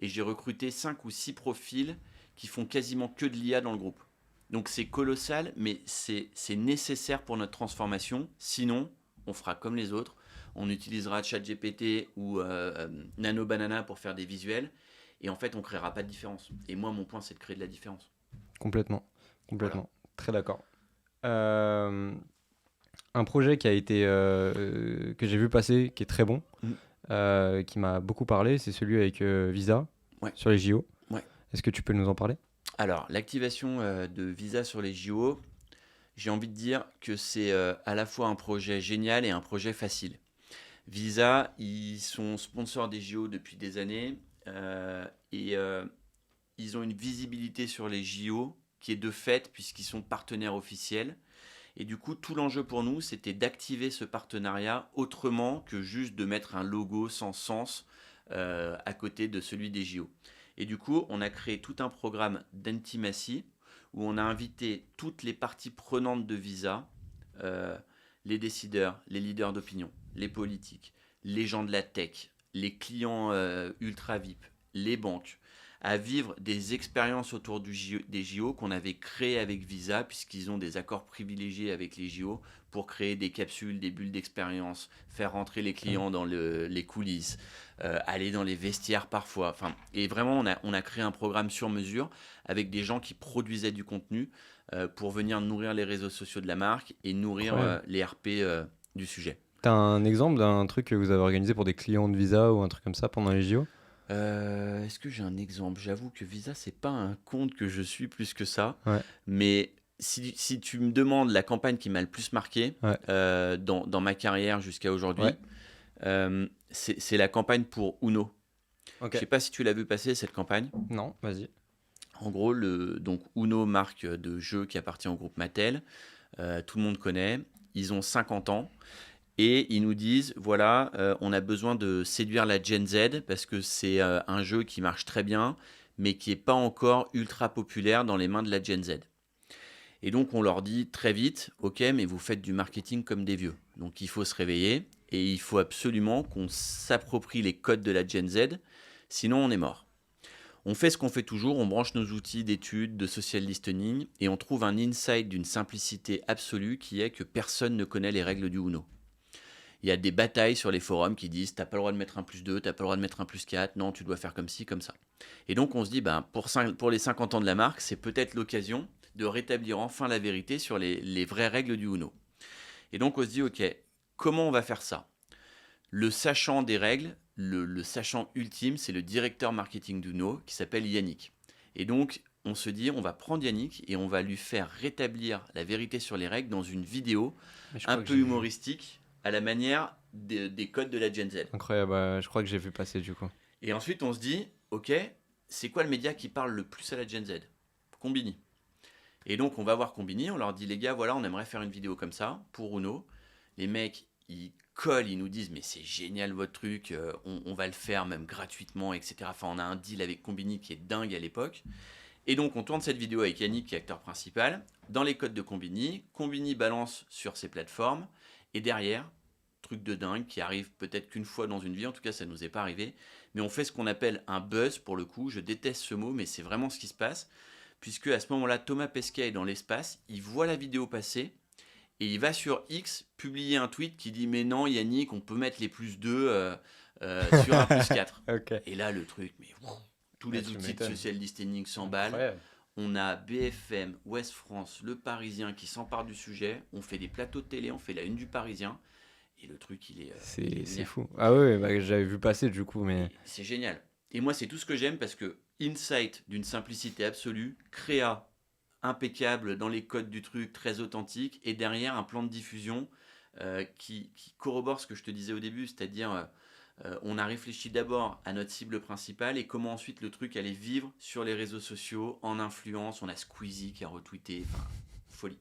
et j'ai recruté 5 ou 6 profils qui font quasiment que de l'IA dans le groupe. Donc c'est colossal, mais c'est nécessaire pour notre transformation. Sinon, on fera comme les autres. On utilisera ChatGPT ou Nano Banana pour faire des visuels. Et en fait, on ne créera pas de différence. Et moi, mon point, c'est de créer de la différence. Complètement. Voilà. Très d'accord. Un projet qui a été que j'ai vu passer, qui est très bon, qui m'a beaucoup parlé, c'est celui avec Visa sur les JO. Ouais. Est-ce que tu peux nous en parler ? Alors, l'activation de Visa sur les JO, j'ai envie de dire que c'est à la fois un projet génial et un projet facile. Visa, ils sont sponsors des JO depuis des années et ils ont une visibilité sur les JO qui est de fait puisqu'ils sont partenaires officiels. Et du coup, tout l'enjeu pour nous, c'était d'activer ce partenariat autrement que juste de mettre un logo sans sens à côté de celui des JO. Et du coup, on a créé tout un programme d'intimacy où on a invité toutes les parties prenantes de Visa, les décideurs, les leaders d'opinion, les politiques, les gens de la tech, les clients ultra VIP, les banques, à vivre des expériences autour des JO qu'on avait créées avec Visa, puisqu'ils ont des accords privilégiés avec les JO pour créer des capsules, des bulles d'expérience, faire rentrer les clients dans les coulisses, aller dans les vestiaires parfois. Et vraiment, on a créé un programme sur mesure avec des gens qui produisaient du contenu pour venir nourrir les réseaux sociaux de la marque et nourrir les RP du sujet. T'as un exemple d'un truc que vous avez organisé pour des clients de Visa ou un truc comme ça pendant les JO ? Est-ce que j'ai un exemple ? J'avoue que Visa, c'est pas un compte que je suis plus que ça. Ouais. Mais si tu me demandes la campagne qui m'a le plus marqué dans ma carrière jusqu'à aujourd'hui, c'est la campagne pour Uno. Okay. Je sais pas si tu l'as vu passer cette campagne. Non, vas-y. En gros, donc Uno, marque de jeu qui appartient au groupe Mattel, tout le monde connaît. Ils ont 50 ans. Et ils nous disent, voilà, on a besoin de séduire la Gen Z parce que c'est un jeu qui marche très bien, mais qui n'est pas encore ultra populaire dans les mains de la Gen Z. Et donc on leur dit très vite, ok, mais vous faites du marketing comme des vieux. Donc il faut se réveiller et il faut absolument qu'on s'approprie les codes de la Gen Z, sinon on est mort. On fait ce qu'on fait toujours, on branche nos outils d'études, de social listening, et on trouve un insight d'une simplicité absolue qui est que personne ne connaît les règles du Uno. Il y a des batailles sur les forums qui disent t'as pas le droit de mettre un +2, t'as pas le droit de mettre un +4, non, tu dois faire comme ci, comme ça. Et donc on se dit, pour les 50 ans de la marque, c'est peut-être l'occasion de rétablir enfin la vérité sur les vraies règles du Uno. Et donc on se dit, ok, comment on va faire ça ? Le sachant des règles, le sachant ultime, c'est le directeur marketing d'Uno qui s'appelle Yannick. Et donc on se dit, on va prendre Yannick et on va lui faire rétablir la vérité sur les règles dans une vidéo un peu humoristique, à la manière des codes de la Gen Z. Incroyable, je crois que j'ai vu passer du coup. Et ensuite, on se dit, ok, c'est quoi le média qui parle le plus à la Gen Z ? Combini. Et donc, on va voir Combini, on leur dit, les gars, voilà, on aimerait faire une vidéo comme ça, pour Uno. Les mecs, ils collent, ils nous disent, mais c'est génial votre truc, on va le faire même gratuitement, etc. Enfin, on a un deal avec Combini qui est dingue à l'époque. Et donc, on tourne cette vidéo avec Yannick, qui est acteur principal, dans les codes de Combini. Combini balance sur ses plateformes. Et derrière, truc de dingue qui arrive peut-être qu'une fois dans une vie, en tout cas ça ne nous est pas arrivé, mais on fait ce qu'on appelle un buzz pour le coup, je déteste ce mot, mais c'est vraiment ce qui se passe, puisque à ce moment-là, Thomas Pesquet est dans l'espace, il voit la vidéo passer, et il va sur X publier un tweet qui dit « Mais non Yannick, on peut mettre les +2 sur un +4 ». Okay. Et là le truc, mais tous les outils de social listening s'emballent. On a BFM, Ouest France, Le Parisien qui s'emparent du sujet. On fait des plateaux de télé, on fait la une du Parisien. Et le truc, il est c'est fou. Ah ouais, j'avais vu passer du coup, mais... C'est génial. Et moi, c'est tout ce que j'aime parce que insight d'une simplicité absolue, créa impeccable dans les codes du truc, très authentique, et derrière un plan de diffusion qui corrobore ce que je te disais au début, c'est-à-dire... on a réfléchi d'abord à notre cible principale et comment ensuite le truc allait vivre sur les réseaux sociaux, en influence. On a Squeezie qui a retweeté, folie.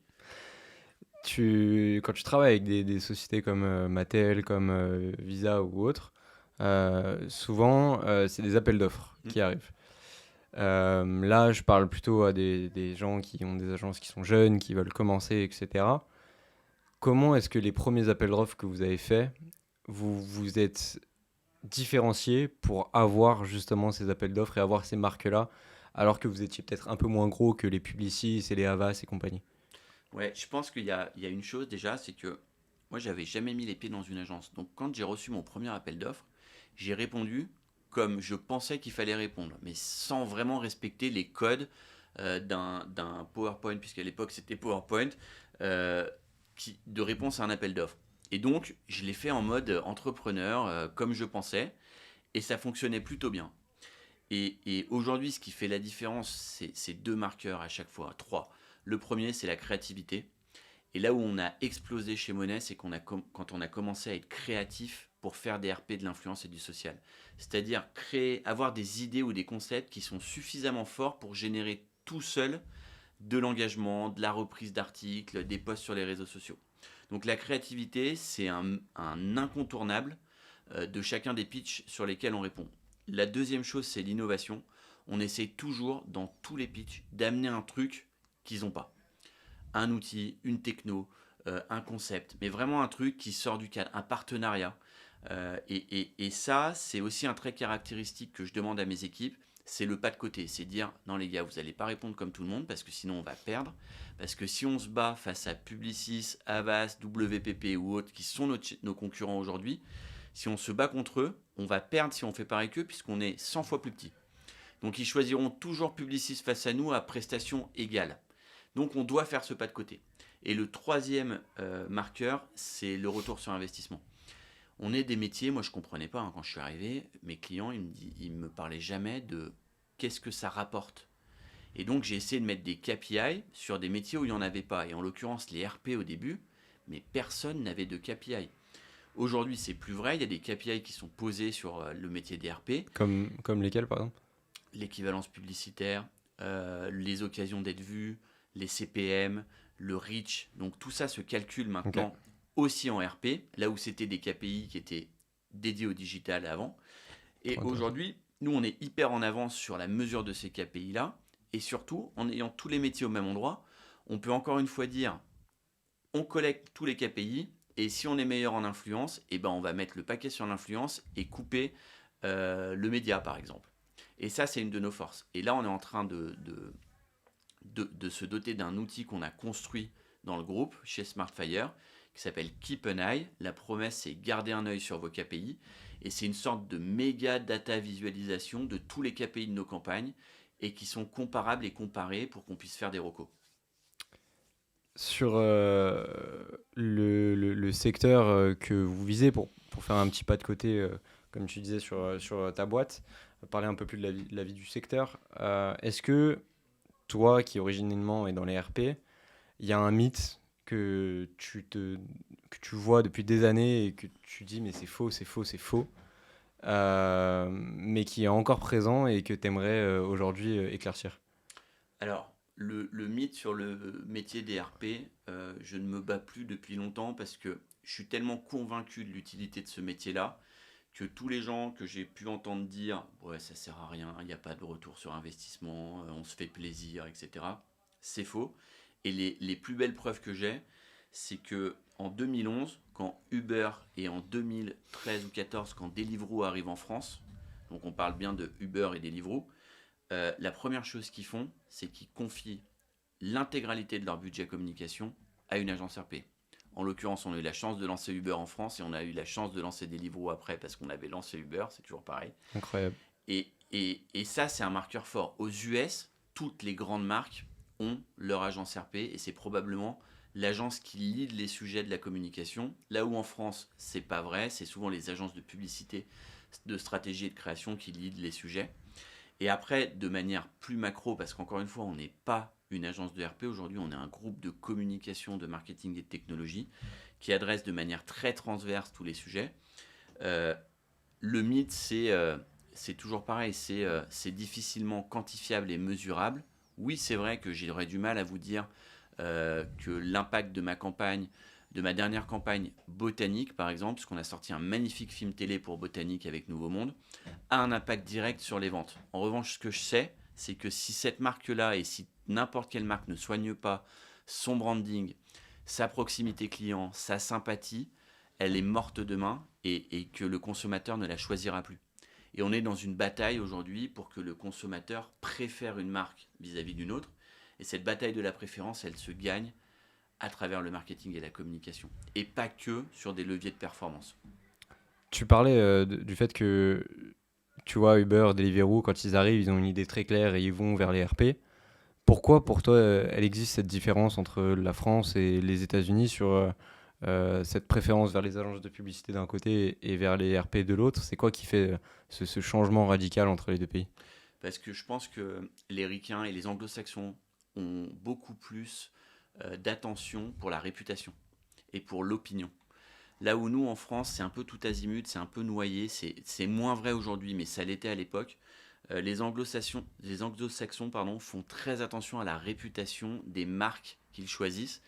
Quand tu travailles avec des sociétés comme Mattel, comme Visa ou autres, souvent c'est des appels d'offres qui arrivent. Là, je parle plutôt à des gens qui ont des agences qui sont jeunes, qui veulent commencer, etc. Comment est-ce que les premiers appels d'offres que vous avez faits, vous vous êtes différencié pour avoir justement ces appels d'offres et avoir ces marques-là, alors que vous étiez peut-être un peu moins gros que les Publicis et les Havas et compagnie? Ouais, je pense qu'il y a une chose déjà, c'est que moi, j'avais jamais mis les pieds dans une agence. Donc, quand j'ai reçu mon premier appel d'offres, j'ai répondu comme je pensais qu'il fallait répondre, mais sans vraiment respecter les codes d'un PowerPoint, puisqu'à l'époque c'était PowerPoint, euh, de réponse à un appel d'offres. Et donc, je l'ai fait en mode entrepreneur, comme je pensais, et ça fonctionnait plutôt bien. Et aujourd'hui, ce qui fait la différence, c'est deux marqueurs à chaque fois, trois. Le premier, c'est la créativité. Et là où on a explosé chez Monet, c'est quand on a commencé à être créatif pour faire des RP, de l'influence et du social. C'est-à-dire avoir des idées ou des concepts qui sont suffisamment forts pour générer tout seul de l'engagement, de la reprise d'articles, des posts sur les réseaux sociaux. Donc la créativité, c'est un incontournable de chacun des pitchs sur lesquels on répond. La deuxième chose, c'est l'innovation. On essaye toujours, dans tous les pitchs, d'amener un truc qu'ils n'ont pas. Un outil, une techno, un concept, mais vraiment un truc qui sort du cadre, un partenariat. Et ça, c'est aussi un trait caractéristique que je demande à mes équipes, c'est le pas de côté. C'est dire, non les gars, vous n'allez pas répondre comme tout le monde, parce que sinon on va perdre. Parce que si on se bat face à Publicis, Avast, WPP ou autres, qui sont nos concurrents aujourd'hui, si on se bat contre eux, on va perdre si on fait pareil qu'eux, puisqu'on est 100 fois plus petit. Donc ils choisiront toujours Publicis face à nous à prestation égale. Donc on doit faire ce pas de côté. Et le troisième marqueur, c'est le retour sur investissement. On est des métiers, moi je ne comprenais pas quand je suis arrivé, mes clients ils me parlaient jamais de qu'est-ce que ça rapporte. Et donc j'ai essayé de mettre des KPI sur des métiers où il n'y en avait pas. Et en l'occurrence les RP au début, mais personne n'avait de KPI. Aujourd'hui c'est plus vrai, il y a des KPI qui sont posés sur le métier des RP, Comme lesquels, par exemple? l'équivalence publicitaire, les occasions d'être vues, les CPM, le reach. Donc tout ça se calcule Ok. maintenant aussi en RP, là où c'était des KPI qui étaient dédiés au digital avant. Et Trop intéressant. aujourd'hui, nous, on est hyper en avance sur la mesure de ces KPI-là. Et surtout, en ayant tous les métiers au même endroit, on peut encore une fois dire, on collecte tous les KPI. Et si on est meilleur en influence, eh ben on va mettre le paquet sur l'influence et couper le média, par exemple. Et ça, c'est une de nos forces. Et là, on est en train de se doter d'un outil qu'on a construit dans le groupe chez Smartfire qui s'appelle Keep an Eye. La promesse, c'est garder un œil sur vos KPI. Et c'est une sorte de méga data visualisation de tous les KPI de nos campagnes et qui sont comparables et comparés pour qu'on puisse faire des recos. Sur le secteur que vous visez, pour faire un petit pas de côté, comme tu disais, sur ta boîte, parler un peu plus de la vie du secteur, est-ce que toi, qui originellement est dans les RP, il y a un mythe que tu vois depuis des années et que tu dis mais c'est faux, c'est faux, c'est faux, mais qui est encore présent et que tu aimerais aujourd'hui éclaircir? Alors, le mythe sur le métier des RP, je ne me bats plus depuis longtemps parce que je suis tellement convaincu de l'utilité de ce métier-là que tous les gens que j'ai pu entendre dire ouais ça sert à rien, il n'y a pas de retour sur investissement, on se fait plaisir, etc. C'est faux. Et les plus belles preuves que j'ai, c'est que en 2011, quand Uber et en 2013 ou 2014, quand Deliveroo arrive en France, donc on parle bien de Uber et Deliveroo, la première chose qu'ils font, c'est qu'ils confient l'intégralité de leur budget communication à une agence RP. En l'occurrence, on a eu la chance de lancer Uber en France et on a eu la chance de lancer Deliveroo après parce qu'on avait lancé Uber, c'est toujours pareil. Incroyable. Et ça, c'est un marqueur fort. Aux US, toutes les grandes marques ont leur agence RP et c'est probablement l'agence qui lead les sujets de la communication. Là où en France, c'est pas vrai, c'est souvent les agences de publicité, de stratégie et de création qui lead les sujets. Et après, de manière plus macro, parce qu'encore une fois, on n'est pas une agence de RP, aujourd'hui on est un groupe de communication, de marketing et de technologie qui adresse de manière très transverse tous les sujets. Euh, le mythe, c'est toujours pareil, c'est difficilement quantifiable et mesurable. Oui, c'est vrai que j'aurais du mal à vous dire que l'impact de ma campagne, de ma dernière campagne Botanique, par exemple, puisqu'on a sorti un magnifique film télé pour Botanique avec Nouveau Monde, a un impact direct sur les ventes. En revanche, ce que je sais, c'est que si cette marque-là et si n'importe quelle marque ne soigne pas son branding, sa proximité client, sa sympathie, elle est morte demain et que le consommateur ne la choisira plus. Et on est dans une bataille aujourd'hui pour que le consommateur préfère une marque vis-à-vis d'une autre. Et cette bataille de la préférence, elle se gagne à travers le marketing et la communication. Et pas que sur des leviers de performance. Tu parlais du fait que, tu vois, Uber, Deliveroo, quand ils arrivent, ils ont une idée très claire et ils vont vers les RP. Pourquoi, pour toi, elle existe cette différence entre la France et les États-Unis sur cette préférence vers les agences de publicité d'un côté et vers les RP de l'autre? C'est quoi qui fait ce changement radical entre les deux pays? Parce que je pense que les Ricains et les Anglo-Saxons ont beaucoup plus d'attention pour la réputation et pour l'opinion. Là où nous, en France, c'est un peu tout azimut, c'est un peu noyé, c'est moins vrai aujourd'hui, mais ça l'était à l'époque. Les Anglo-Saxons font très attention à la réputation des marques qu'ils choisissent.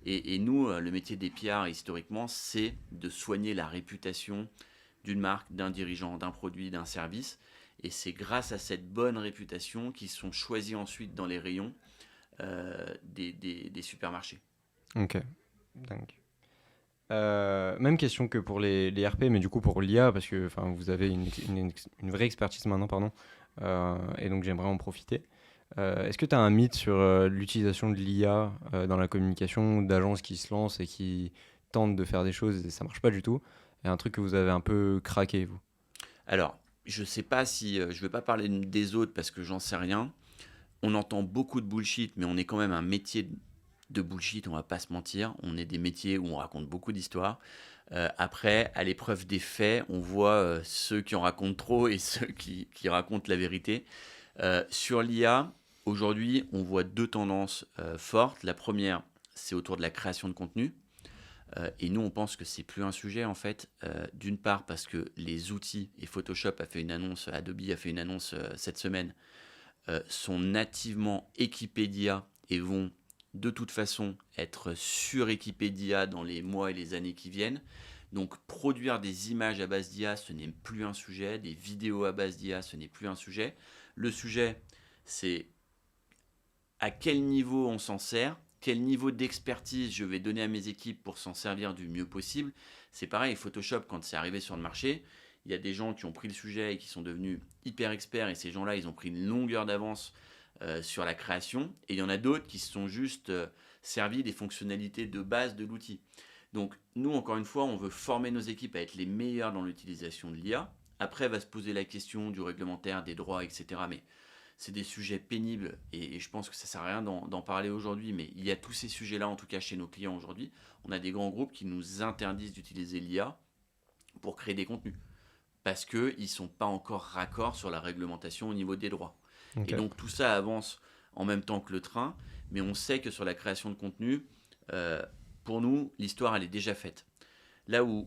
Et nous, le métier des PR, historiquement, c'est de soigner la réputation d'une marque, d'un dirigeant, d'un produit, d'un service. Et c'est grâce à cette bonne réputation qu'ils sont choisis ensuite dans les rayons des supermarchés. Ok, dingue. Même question que pour les RP, mais du coup pour l'IA, parce que vous avez une vraie expertise maintenant, pardon, et donc j'aimerais en profiter. Est-ce que tu as un mythe sur l'utilisation de l'IA dans la communication d'agences qui se lancent et qui tentent de faire des choses et ça marche pas du tout? Et un truc que vous avez un peu craqué, vous? Alors, je ne sais pas si... je ne vais pas parler des autres parce que j'en sais rien. On entend beaucoup de bullshit, mais on est quand même un métier de bullshit, on va pas se mentir. On est des métiers où on raconte beaucoup d'histoires. Après, à l'épreuve des faits, on voit ceux qui en racontent trop et ceux qui racontent la vérité. Sur l'IA, aujourd'hui, on voit deux tendances fortes. La première, c'est autour de la création de contenu. Et nous, on pense que c'est plus un sujet en fait. D'une part, parce que les outils, et Photoshop a fait une annonce, Adobe a fait une annonce cette semaine, sont nativement équipés d'IA et vont de toute façon être suréquipés d'IA dans les mois et les années qui viennent. Donc produire des images à base d'IA, ce n'est plus un sujet, des vidéos à base d'IA, ce n'est plus un sujet. Le sujet, c'est à quel niveau on s'en sert, quel niveau d'expertise je vais donner à mes équipes pour s'en servir du mieux possible. C'est pareil, Photoshop, quand c'est arrivé sur le marché, il y a des gens qui ont pris le sujet et qui sont devenus hyper experts, et ces gens-là, ils ont pris une longueur d'avance sur la création, et il y en a d'autres qui se sont juste servis des fonctionnalités de base de l'outil. Donc nous, encore une fois, on veut former nos équipes à être les meilleurs dans l'utilisation de l'IA. Après, va se poser la question du réglementaire, des droits, etc. Mais c'est des sujets pénibles et je pense que ça ne sert à rien d'en parler aujourd'hui, mais il y a tous ces sujets-là, en tout cas chez nos clients aujourd'hui. On a des grands groupes qui nous interdisent d'utiliser l'IA pour créer des contenus parce qu'ils ne sont pas encore raccords sur la réglementation au niveau des droits. Et Ok. donc tout ça avance en même temps que le train, mais on sait que sur la création de contenu, euh, pour nous, l'histoire, elle est déjà faite. Là où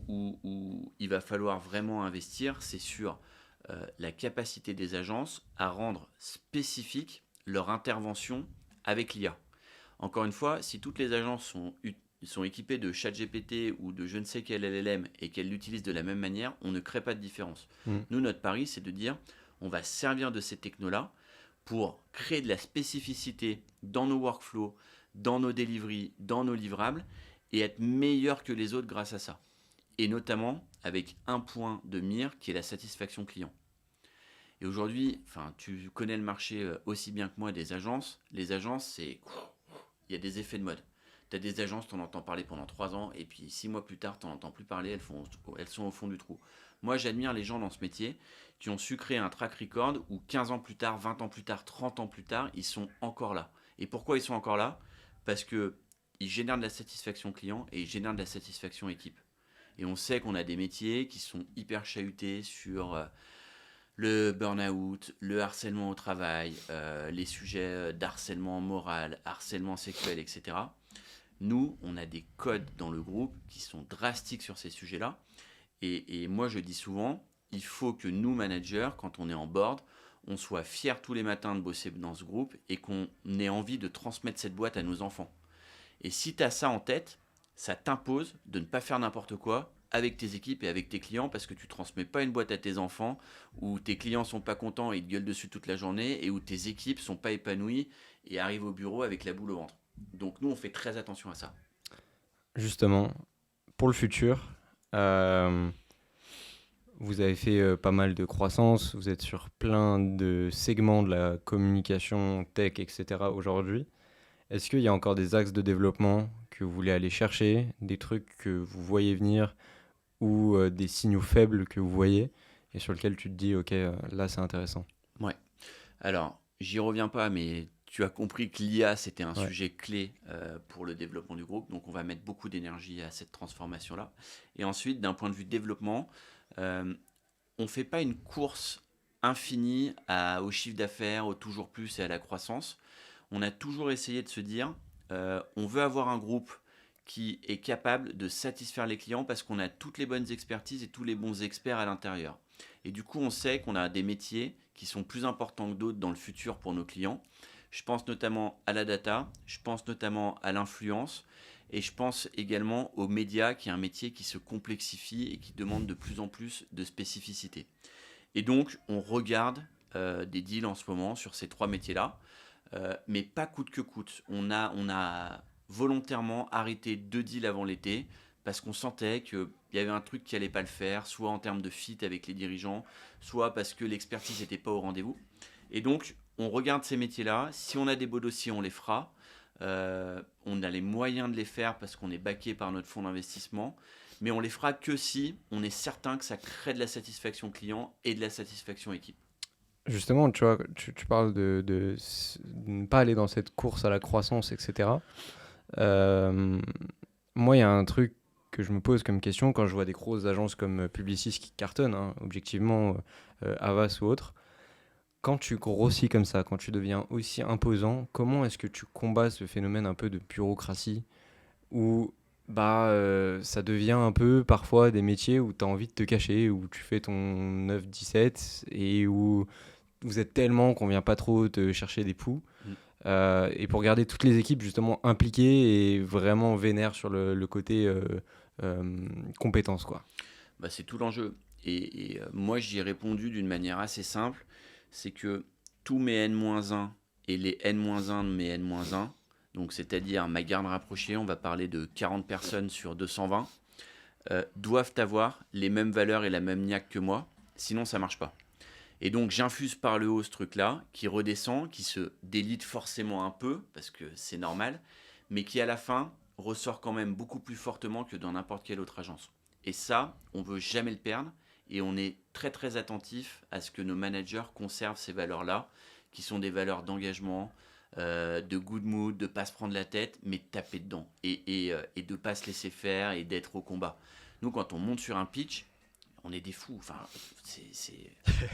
il va falloir vraiment investir, c'est sur la capacité des agences à rendre spécifique leur intervention avec l'IA. Encore une fois, si toutes les agences sont équipées de ChatGPT ou de je ne sais quel LLM et qu'elles l'utilisent de la même manière, on ne crée pas de différence. Mm. Nous, notre pari, c'est de dire on va servir de ces technos-là pour créer de la spécificité dans nos workflows, dans nos deliveries, dans nos livrables et être meilleur que les autres grâce à ça. Et notamment avec un point de mire qui est la satisfaction client. Et aujourd'hui, tu connais le marché aussi bien que moi des agences. Les agences, il y a des effets de mode. Tu as des agences, tu en entends parler pendant 3 ans, et puis 6 mois plus tard, tu n'en entends plus parler, elles sont au fond du trou. Moi, j'admire les gens dans ce métier qui ont su créer un track record où 15 ans plus tard, 20 ans plus tard, 30 ans plus tard, ils sont encore là. Et pourquoi ils sont encore là? Parce qu'ils génèrent de la satisfaction client et ils génèrent de la satisfaction équipe. Et on sait qu'on a des métiers qui sont hyper chahutés sur le burn-out, le harcèlement au travail, les sujets d'harcèlement moral, harcèlement sexuel, etc. Nous, on a des codes dans le groupe qui sont drastiques sur ces sujets-là. Et moi, je dis souvent, il faut que nous, managers, quand on est en board, on soit fiers tous les matins de bosser dans ce groupe et qu'on ait envie de transmettre cette boîte à nos enfants. Et si tu as ça en tête, ça t'impose de ne pas faire n'importe quoi avec tes équipes et avec tes clients, parce que tu transmets pas une boîte à tes enfants où tes clients sont pas contents et ils te gueulent dessus toute la journée, et où tes équipes sont pas épanouies et arrivent au bureau avec la boule au ventre. Donc nous, on fait très attention à ça. Justement, pour le futur, euh, vous avez fait pas mal de croissance, vous êtes sur plein de segments de la communication, tech, etc. aujourd'hui. Est-ce qu'il y a encore des axes de développement que vous voulez aller chercher, des trucs que vous voyez venir ou des signaux faibles que vous voyez et sur lesquels tu te dis, ok, là c'est intéressant. Ouais. Alors, j'y reviens pas, mais tu as compris que l'IA, c'était un Ouais. sujet clé pour le développement du groupe. Donc, on va mettre beaucoup d'énergie à cette transformation-là. Et ensuite, d'un point de vue développement, euh, on ne fait pas une course infinie au chiffre d'affaires, au toujours plus et à la croissance. On a toujours essayé de se dire, on veut avoir un groupe qui est capable de satisfaire les clients parce qu'on a toutes les bonnes expertises et tous les bons experts à l'intérieur. Et du coup, on sait qu'on a des métiers qui sont plus importants que d'autres dans le futur pour nos clients. Je pense notamment à la data, je pense notamment à l'influence, et je pense également aux médias, qui est un métier qui se complexifie et qui demande de plus en plus de spécificité. Et donc, on regarde des deals en ce moment sur ces trois métiers-là, mais pas coûte que coûte. On a volontairement arrêté 2 deals avant l'été parce qu'on sentait qu'il y avait un truc qui allait pas le faire, soit en termes de fit avec les dirigeants, soit parce que l'expertise n'était pas au rendez-vous. Et donc, on regarde ces métiers-là. Si on a des beaux dossiers, on les fera. On a les moyens de les faire parce qu'on est backé par notre fonds d'investissement. Mais on les fera que si on est certain que ça crée de la satisfaction client et de la satisfaction équipe. Justement, tu vois, tu parles de ne pas aller dans cette course à la croissance, etc. Euh, Moi, il y a un truc que je me pose comme question quand je vois des grosses agences comme Publicis qui cartonnent, hein, objectivement, Havas ou autre. Quand tu grossis comme ça, quand tu deviens aussi imposant, comment est-ce que tu combats ce phénomène un peu de bureaucratie où ça devient un peu parfois des métiers où tu as envie de te cacher, où tu fais ton 9-17 et où vous êtes tellement qu'on vient pas trop te chercher des poux. Mm. Et pour garder toutes les équipes justement impliquées et vraiment vénères sur le côté compétence, quoi. Bah, c'est tout l'enjeu. Moi, j'y ai répondu d'une manière assez simple. C'est que tous mes N-1 et les N-1 de mes N-1, donc c'est-à-dire ma garde rapprochée, on va parler de 40 personnes sur 220, doivent avoir les mêmes valeurs et la même niaque que moi, sinon ça marche pas. Et donc j'infuse par le haut ce truc-là, qui redescend, qui se délite forcément un peu, parce que c'est normal, mais qui à la fin ressort quand même beaucoup plus fortement que dans n'importe quelle autre agence. Et ça, on veut jamais le perdre, et on est très très attentif à ce que nos managers conservent ces valeurs-là, qui sont des valeurs d'engagement, de good mood, de pas se prendre la tête, mais de taper dedans, et de pas se laisser faire, et d'être au combat. Nous, quand on monte sur un pitch, on est des fous. Enfin,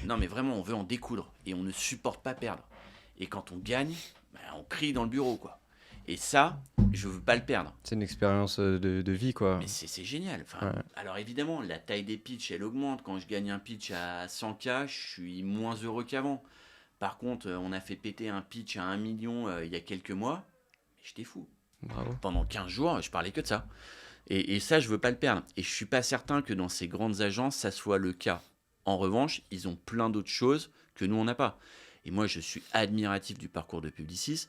non, mais vraiment, on veut en découdre et on ne supporte pas perdre. Et quand on gagne, on crie dans le bureau, quoi. Et ça, je veux pas le perdre. C'est une expérience de vie, quoi. Mais c'est génial. Enfin, Ouais. alors évidemment, la taille des pitchs, elle augmente. Quand je gagne un pitch à 100K, je suis moins heureux qu'avant. Par contre, on a fait péter un pitch à 1 million il y a quelques mois. Mais j'étais fou. Bravo. Pendant 15 jours, je parlais que de ça. Et ça, je veux pas le perdre. Et je suis pas certain que dans ces grandes agences, ça soit le cas. En revanche, ils ont plein d'autres choses que nous, on n'a pas. Et moi, je suis admiratif du parcours de Publicis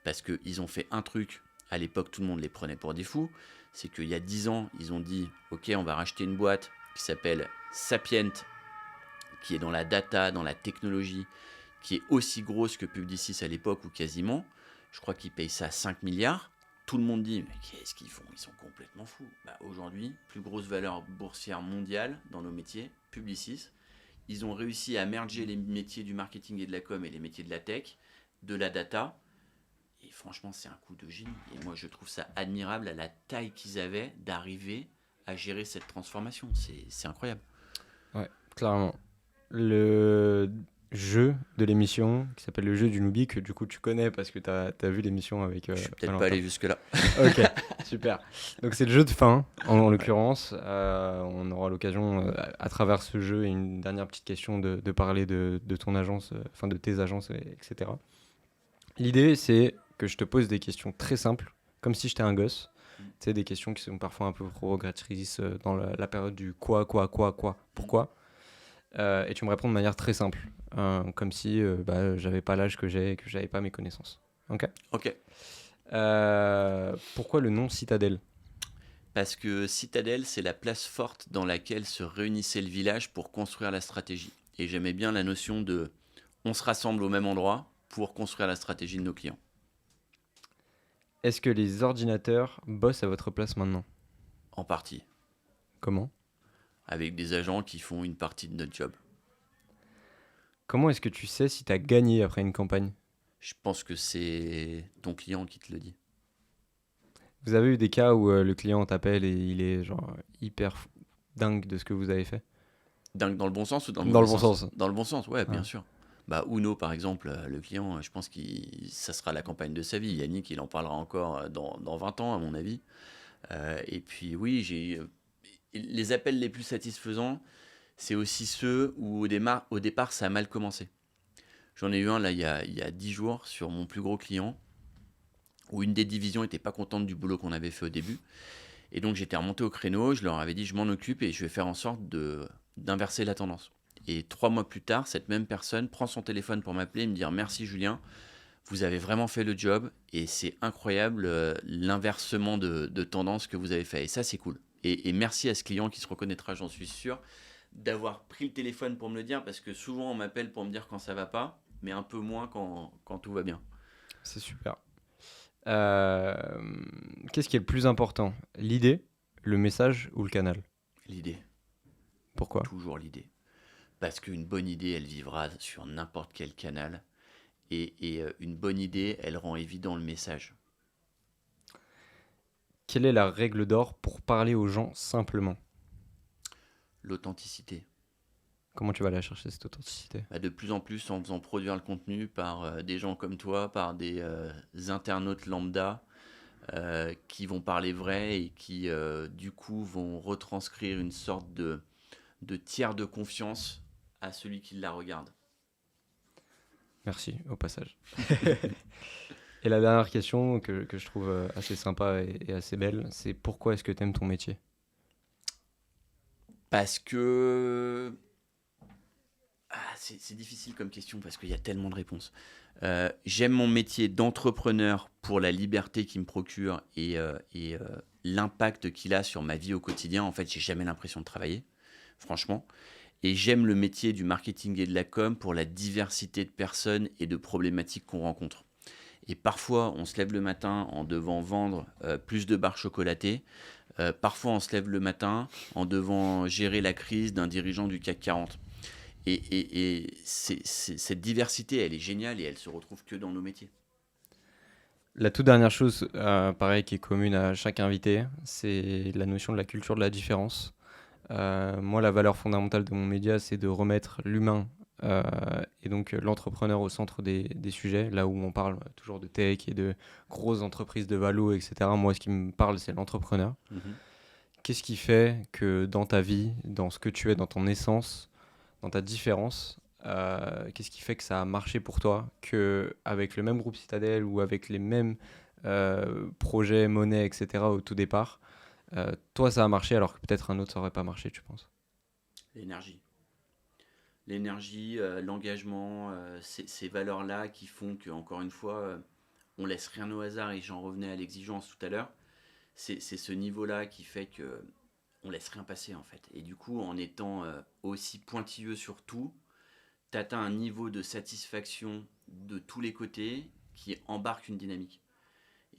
parce qu'ils ont fait un truc. À l'époque, tout le monde les prenait pour des fous. C'est qu'il y a 10 ans, ils ont dit « Ok, on va racheter une boîte qui s'appelle Sapient, qui est dans la data, dans la technologie, qui est aussi grosse que Publicis à l'époque ou quasiment. Je crois qu'ils payent ça 5 milliards. Tout le monde dit, mais qu'est-ce qu'ils font? Ils sont complètement fous. Aujourd'hui, plus grosse valeur boursière mondiale dans nos métiers, Publicis. Ils ont réussi à merger les métiers du marketing et de la com et les métiers de la tech, de la data. Et franchement, c'est un coup de génie. Et moi, je trouve ça admirable à la taille qu'ils avaient d'arriver à gérer cette transformation. C'est incroyable. Ouais, clairement. Le jeu de l'émission, qui s'appelle le jeu du newbie, que du coup tu connais parce que tu as vu l'émission avec Je suis peut-être Valentin. pas allé jusque-là. Ok, super. Donc c'est le jeu de fin, en l'occurrence. On aura l'occasion, à travers ce jeu et une dernière petite question, de parler de ton agence, enfin de tes agences, etc. L'idée, c'est que je te pose des questions très simples, comme si j'étais un gosse. Tu sais, des questions qui sont parfois un peu provocatrices dans la période du quoi, pourquoi. Et tu me réponds de manière très simple, comme si j'avais pas l'âge que j'ai et que j'avais pas mes connaissances. Ok. Ok. Pourquoi le nom Citadelle? Parce que Citadelle, c'est la place forte dans laquelle se réunissait le village pour construire la stratégie. Et j'aimais bien la notion de on se rassemble au même endroit pour construire la stratégie de nos clients. Est-ce que les ordinateurs bossent à votre place maintenant? En partie. Comment? Avec des agents qui font une partie de notre job. Comment est-ce que tu sais si tu as gagné après une campagne? Je pense que c'est ton client qui te le dit. Vous avez eu des cas où le client t'appelle et il est genre dingue de ce que vous avez fait? Dingue dans le bon sens ou dans le Dans mauvais le bon sens. Dans le bon sens, ouais, bien Ouais. sûr. Bah, Uno, par exemple, le client, je pense que ça sera la campagne de sa vie. Yannick, il en parlera encore dans 20 ans, à mon avis. Et puis, oui, les appels les plus satisfaisants, c'est aussi ceux où au départ, ça a mal commencé. J'en ai eu un, là, il y a 10 jours, sur mon plus gros client, où une des divisions n'était pas contente du boulot qu'on avait fait au début. Et donc, j'étais remonté au créneau, je leur avais dit, je m'en occupe et je vais faire en sorte d'inverser la tendance. Et 3 mois plus tard, cette même personne prend son téléphone pour m'appeler et me dire merci Julien, vous avez vraiment fait le job et c'est incroyable l'inversement de tendance que vous avez fait. Et ça, c'est cool. Et merci à ce client qui se reconnaîtra, j'en suis sûr, d'avoir pris le téléphone pour me le dire parce que souvent on m'appelle pour me dire quand ça va pas, mais un peu moins quand tout va bien. C'est super. Euh, Qu'est-ce qui est le plus important? L'idée, le message ou le canal? L'idée, Pourquoi? toujours l'idée. Parce qu'une bonne idée, elle vivra sur n'importe quel canal. Et une bonne idée, elle rend évident le message. Quelle est la règle d'or pour parler aux gens simplement? L'authenticité. Comment tu vas la chercher cette authenticité? Bah, de plus en plus en faisant produire le contenu par des gens comme toi, par des internautes lambda qui vont parler vrai et qui du coup vont retranscrire une sorte de tiers de confiance à celui qui la regarde. Merci au passage. Et la dernière question que je trouve assez sympa et assez belle, c'est pourquoi est-ce que tu aimes ton métier? Parce que c'est difficile comme question parce qu'il y a tellement de réponses. J'aime mon métier d'entrepreneur pour la liberté qu'il me procure et l'impact qu'il a sur ma vie au quotidien. En fait, j'ai jamais l'impression de travailler, franchement. Et j'aime le métier du marketing et de la com pour la diversité de personnes et de problématiques qu'on rencontre. Et parfois, on se lève le matin en devant vendre plus de barres chocolatées. Parfois, on se lève le matin en devant gérer la crise d'un dirigeant du CAC 40. Cette diversité, elle est géniale et elle se retrouve que dans nos métiers. La toute dernière chose, pareil, qui est commune à chaque invité, c'est la notion de la culture de la différence. Moi, la valeur fondamentale de mon média, c'est de remettre l'humain et donc l'entrepreneur au centre des sujets, là où on parle toujours de tech et de grosses entreprises de valo, etc. Moi, ce qui me parle, c'est l'entrepreneur. Mhm. Qu'est-ce qui fait que dans ta vie, dans ce que tu es, dans ton essence, dans ta différence, qu'est-ce qui fait que ça a marché pour toi, que avec le même groupe Citadel ou avec les mêmes projets, monnaies, etc. au tout départ, toi ça a marché alors que peut-être un autre ça aurait pas marché, tu penses? L'énergie. L'énergie, l'engagement, ces valeurs-là qui font que, encore une fois, on laisse rien au hasard et j'en revenais à l'exigence tout à l'heure. C'est ce niveau-là qui fait que on laisse rien passer en fait. Et du coup, en étant aussi pointilleux sur tout, tu atteins un niveau de satisfaction de tous les côtés qui embarque une dynamique.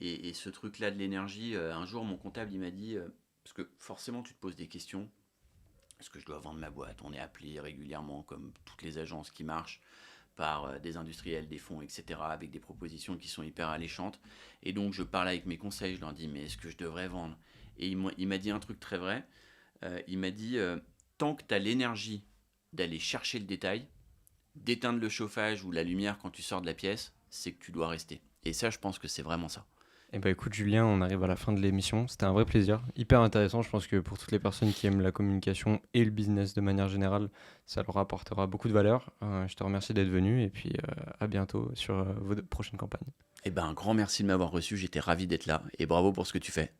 Et ce truc-là de l'énergie, un jour, mon comptable, il m'a dit, parce que forcément, tu te poses des questions, est-ce que je dois vendre ma boîte? On est appelé régulièrement, comme toutes les agences qui marchent, par des industriels, des fonds, etc., avec des propositions qui sont hyper alléchantes. Et donc, je parle avec mes conseils, je leur dis, mais est-ce que je devrais vendre? Et il m'a dit un truc très vrai. Il m'a dit, tant que tu as l'énergie d'aller chercher le détail, d'éteindre le chauffage ou la lumière quand tu sors de la pièce, c'est que tu dois rester. Et ça, je pense que c'est vraiment ça. Eh ben écoute Julien, on arrive à la fin de l'émission. C'était un vrai plaisir, hyper intéressant. Je pense que pour toutes les personnes qui aiment la communication et le business de manière générale, ça leur apportera beaucoup de valeur. Je te remercie d'être venu et puis à bientôt sur vos prochaines campagnes. Eh ben, un grand merci de m'avoir reçu, j'étais ravi d'être là et bravo pour ce que tu fais.